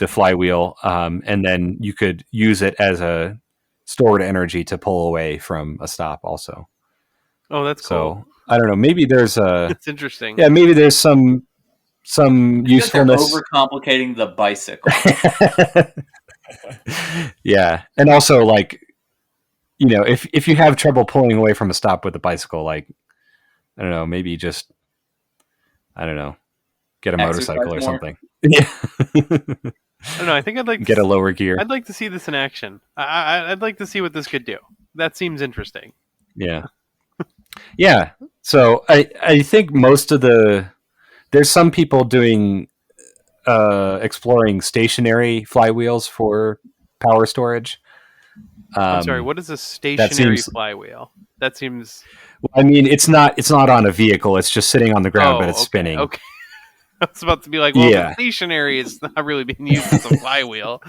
flywheel, and then you could use it as a stored energy to pull away from a stop also. Oh, that's cool. So I don't know. Maybe there's it's interesting. Yeah, maybe there's some usefulness. They're overcomplicating the bicycle. Yeah, and also like, if you have trouble pulling away from a stop with a bicycle, like, I don't know, maybe just, I don't know, get a motorcycle or something. Yeah. I don't know. I think I'd like get a lower gear. I'd like to see this in action. I'd like to see what this could do. That seems interesting. Yeah. Yeah. So I think most of there's some people doing exploring stationary flywheels for power storage. I'm sorry. What is a stationary flywheel? That seems. I mean, it's not on a vehicle. It's just sitting on the ground, but it's spinning. Okay. I was about to be like, well, the stationary is not really being used as a flywheel.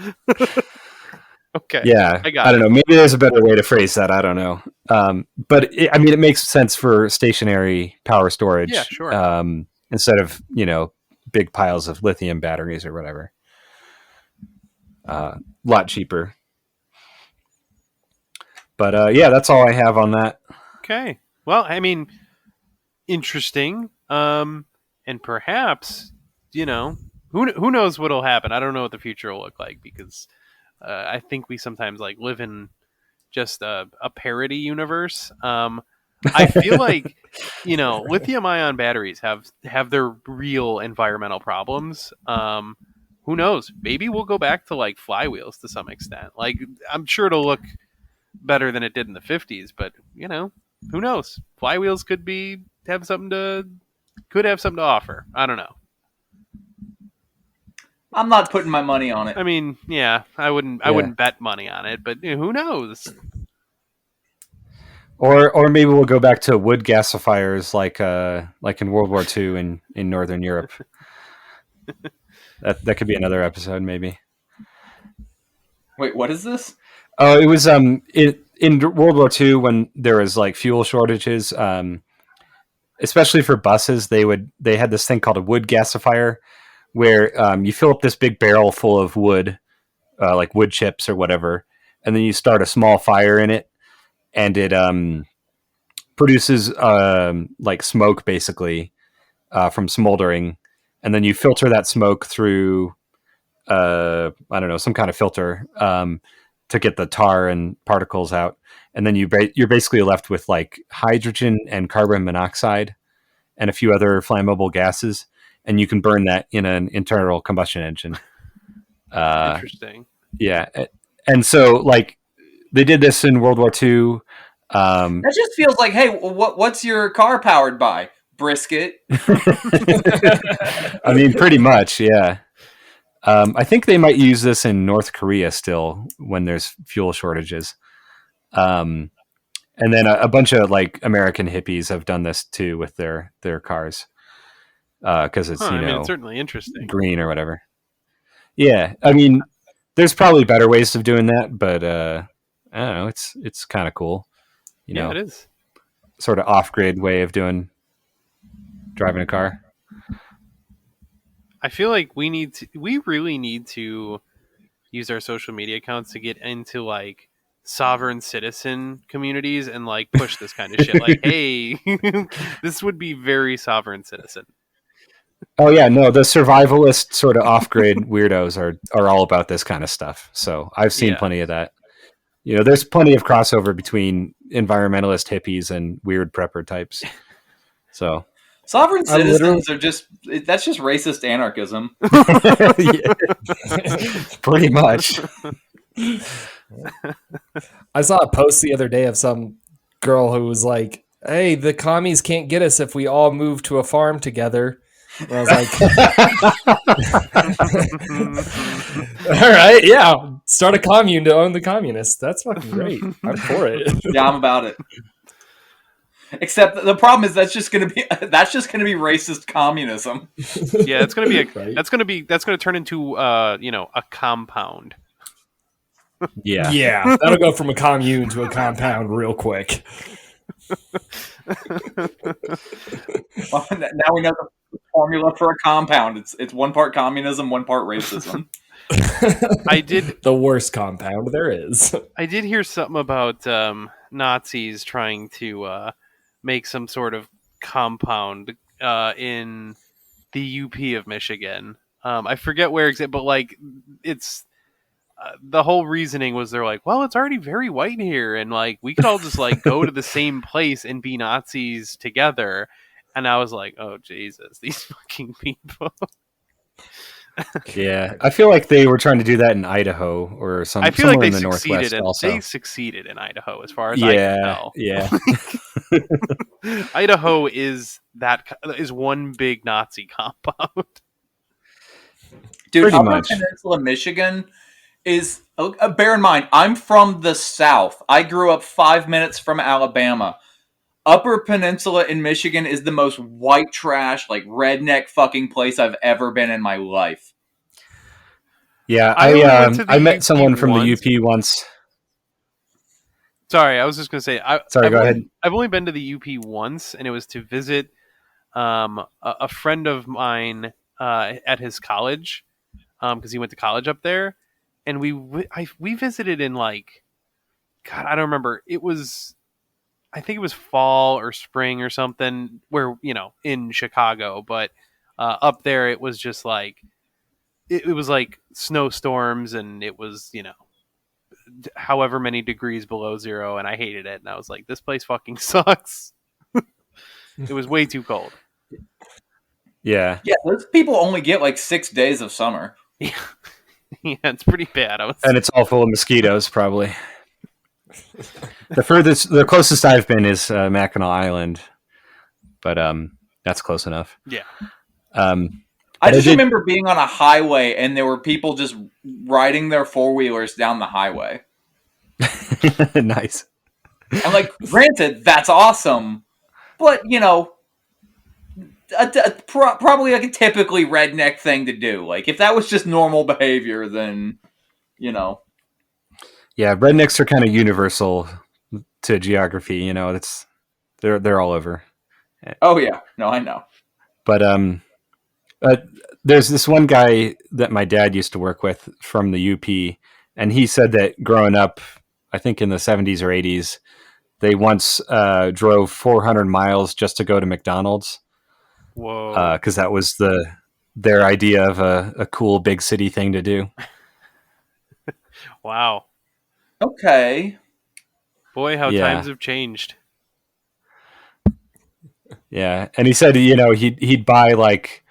Okay. Yeah. I don't know. Maybe there's a better way to phrase that. I don't know. But it makes sense for stationary power storage. Yeah, sure. Instead of, big piles of lithium batteries or whatever. A lot cheaper. But yeah, that's all I have on that. Okay. Well, I mean, interesting. And perhaps, who knows what'll happen? I don't know what the future will look like, because I think we sometimes live in just a parody universe. I feel like, lithium ion batteries have their real environmental problems. Who knows? Maybe we'll go back to flywheels to some extent. I'm sure it'll look better than it did in the 50s, but who knows? Flywheels could have something to offer. I don't know. I'm not putting my money on it. I mean, yeah, I wouldn't bet money on it, but who knows? Or maybe we'll go back to wood gasifiers like in World War II in Northern Europe. That could be another episode, maybe. Wait, what is this? Oh, it was in World War II when there was fuel shortages, especially for buses. They had this thing called a wood gasifier, where you fill up this big barrel full of wood, like wood chips or whatever, and then you start a small fire in it, and it produces smoke basically from smoldering, and then you filter that smoke through I don't know, some kind of filter to get the tar and particles out, and then you're basically left with hydrogen and carbon monoxide and a few other flammable gases, and you can burn that in an internal combustion engine. Interesting. Yeah, and so they did this in World War II. That just feels like, hey, what's your car powered by? Brisket. I mean, pretty much, yeah. I think they might use this in North Korea still when there's fuel shortages. And then a bunch of American hippies have done this too with their cars. Because it's, it's certainly interesting. Green or whatever. Yeah. I mean, there's probably better ways of doing that, but I don't know. It's kind of cool. You Yeah, know, it is. sort of off-grid way of driving a car. I feel like we really need to use our social media accounts to get into like sovereign citizen communities and like push this kind of shit. Like, hey, this would be very sovereign citizen. Oh yeah, no, the survivalist sort of off-grid weirdos are all about this kind of stuff. So I've seen Yeah. plenty of that. You know, there's plenty of crossover between environmentalist hippies and weird prepper types. So Sovereign I literally- citizens are that's just racist anarchism. pretty much. I saw a post the other day of some girl who was like, "Hey, the commies can't get us if we all move to a farm together." And I was like, "All right, yeah, start a commune to own the communists. That's fucking great. I'm for it." Yeah, I'm about it. Except the problem is that's just gonna be racist communism. Yeah, it's gonna be Right. that's gonna turn into a compound. Yeah. Yeah, that'll go from a commune to a compound real quick. Well, now we know the formula for a compound. It's one part communism, one part racism. I did The worst compound there is. I did hear something about Nazis trying to make some sort of compound in the UP of Michigan. I forget where exactly, but like it's the whole reasoning was they're like, well, it's already very white here, and like we could all just like go to the same place and be Nazis together. And I was like, oh Jesus, these fucking people. Yeah. I feel like they were trying to do that in Idaho or I feel like somewhere they in the succeeded. Northwest also. They succeeded in Idaho, as far as I can tell. Yeah. Idaho is one big Nazi compound. Dude, Pretty Upper much. Peninsula, Michigan is. Bear in mind, I'm from the South. I grew up 5 minutes from Alabama. Upper Peninsula in Michigan is the most white trash, like redneck fucking place I've ever been in my life. Yeah, I only went to the I met UP someone from once. the UP once. Sorry, I was just gonna say. Sorry, go ahead. I've only been to the UP once, and it was to visit a friend of mine at his college because he went to college up there, and we visited in like, God, I don't remember. I think it was fall or spring or something, where in Chicago, but up there it was just like it was like snowstorms, and it was however many degrees below zero, and I hated it, and I was like, this place fucking sucks. It was way too cold. Yeah. Yeah, those people only get like 6 days of summer. Yeah, it's pretty bad. And it's all full of mosquitoes, probably. The closest I've been is Mackinac Island, but that's close enough. Yeah. I just remember being on a highway and there were people just riding their four-wheelers down the highway. Nice. I'm like, granted, that's awesome, but probably like a typically redneck thing to do. Like if that was just normal behavior, then Yeah, rednecks are kind of universal to geography. They're all over. Oh yeah, no, I know. But there's this one guy that my dad used to work with from the UP, and he said that growing up, I think in the 70s or 80s, they once drove 400 miles just to go to McDonald's. Whoa. Because that was their idea of a cool big city thing to do. Wow. Okay. Boy, how Yeah. times have changed. Yeah, and he said, he'd buy like,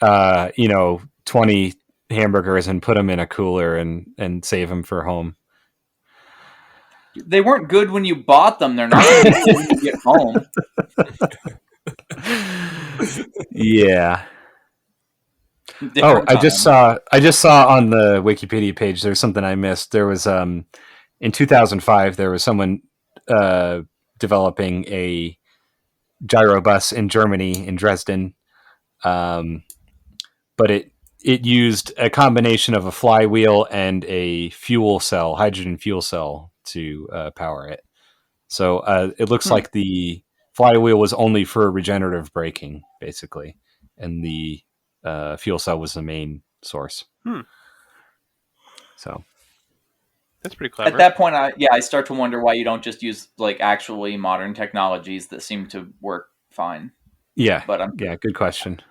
20 hamburgers and put them in a cooler and save them for home. They weren't good when you bought them. They're not going to be good when you get home. Yeah. Different I just time. saw on the Wikipedia page. There's something I missed. There was in 2005 there was someone developing a Gyrobus in Germany, in Dresden, but it used a combination of a flywheel and a hydrogen fuel cell to power it. So it looks like the flywheel was only for regenerative braking, basically, and the fuel cell was the main source. So that's pretty clever. At that point, I start to wonder why you don't just use like actually modern technologies that seem to work fine. Yeah, but good question.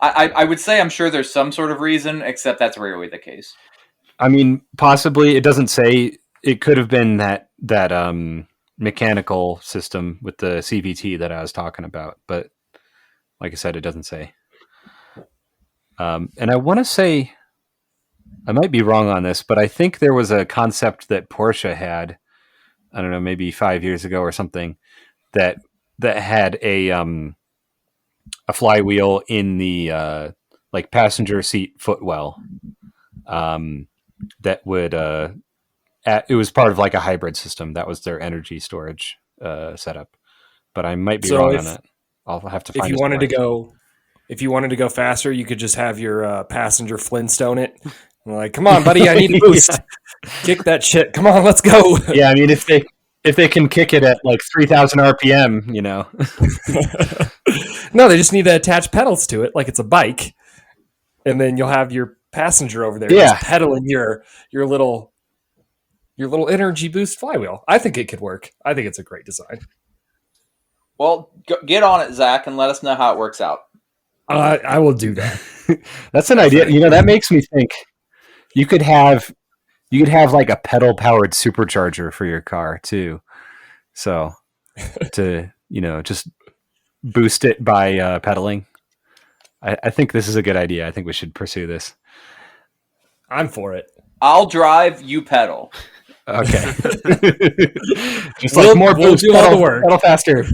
I would say I'm sure there's some sort of reason, except that's rarely the case. I mean, possibly. It doesn't say. It could have been that mechanical system with the CVT that I was talking about, but like I said, it doesn't say. And I want to say, I might be wrong on this, but I think there was a concept that Porsche had, I don't know, maybe 5 years ago or something, that had a flywheel in the like passenger seat footwell. That would it was part of like a hybrid system. That was their energy storage setup, but I might be wrong on that. I'll have to find. If you wanted to go faster, you could just have your passenger Flintstone it. I'm like, come on, buddy, I need a boost. Kick that shit. Come on, let's go. Yeah, I mean, if they can kick it at like 3,000 RPM, you know. No, they just need to attach pedals to it, like it's a bike, and then you'll have your passenger over there just pedaling your little energy boost flywheel. I think it could work. I think it's a great design. Well, get on it, Zach, and let us know how it works out. I will do that. That's an idea. You know, that makes me think you could have like a pedal powered supercharger for your car too. So to, you know, just boost it by pedaling. I think this is a good idea. I think we should pursue this. I'm for it. I'll drive, you pedal. Okay. Just like more boost, we'll do all the work. Pedal faster.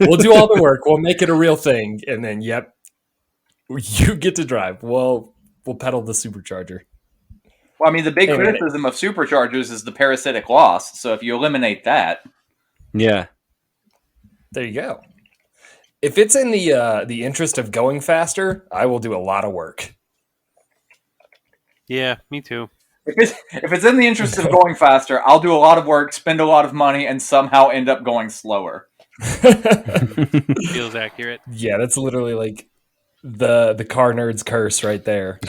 We'll do all the work. We'll make it a real thing, and then you get to drive. We'll pedal the supercharger. Well, I mean, the big criticism of superchargers is the parasitic loss. So if you eliminate that, yeah, there you go. If it's in the interest of going faster, I will do a lot of work. Yeah, me too. If it's in the interest of going faster, I'll do a lot of work, spend a lot of money, and somehow end up going slower. Feels accurate. Yeah, that's literally like the car nerd's curse right there.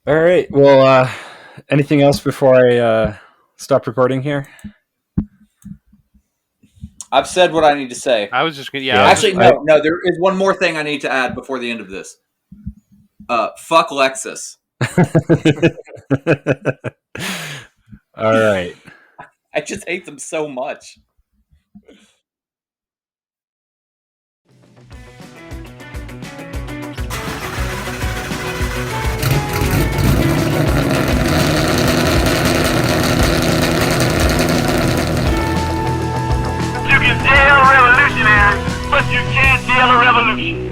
All right. Well, anything else before I stop recording here? I've said what I need to say. I was just gonna, Actually, no. There is one more thing I need to add before the end of this. Fuck Lexus. All right. I just hate them so much. You can tell revolutionary, but you can't tell a revolution.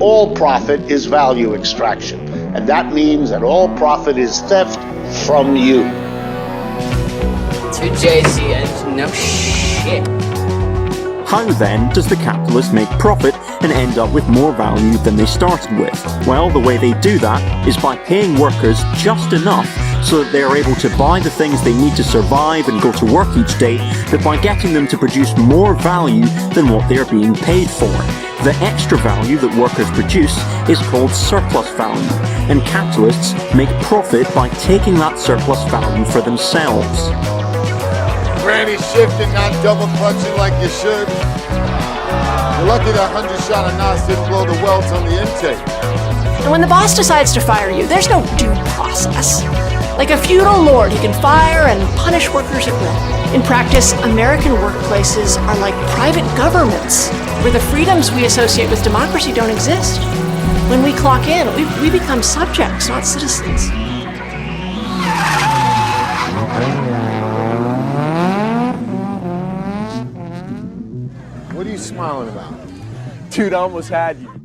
All profit is value extraction, and that means that all profit is theft from you. 2 JCNs, no shit. How then does the capitalist make profit and end up with more value than they started with? Well, the way they do that is by paying workers just enough so that they are able to buy the things they need to survive and go to work each day, but by getting them to produce more value than what they are being paid for. The extra value that workers produce is called surplus value, and capitalists make profit by taking that surplus value for themselves. Granny shifting, not double clutching like you should. You're lucky that 100-shot of NOS didn't blow the welds on the intake. And when the boss decides to fire you, there's no due process. Like a feudal lord, he can fire and punish workers at will. In practice, American workplaces are like private governments, where the freedoms we associate with democracy don't exist. When we clock in, we become subjects, not citizens. What are you smiling about? Dude, I almost had you.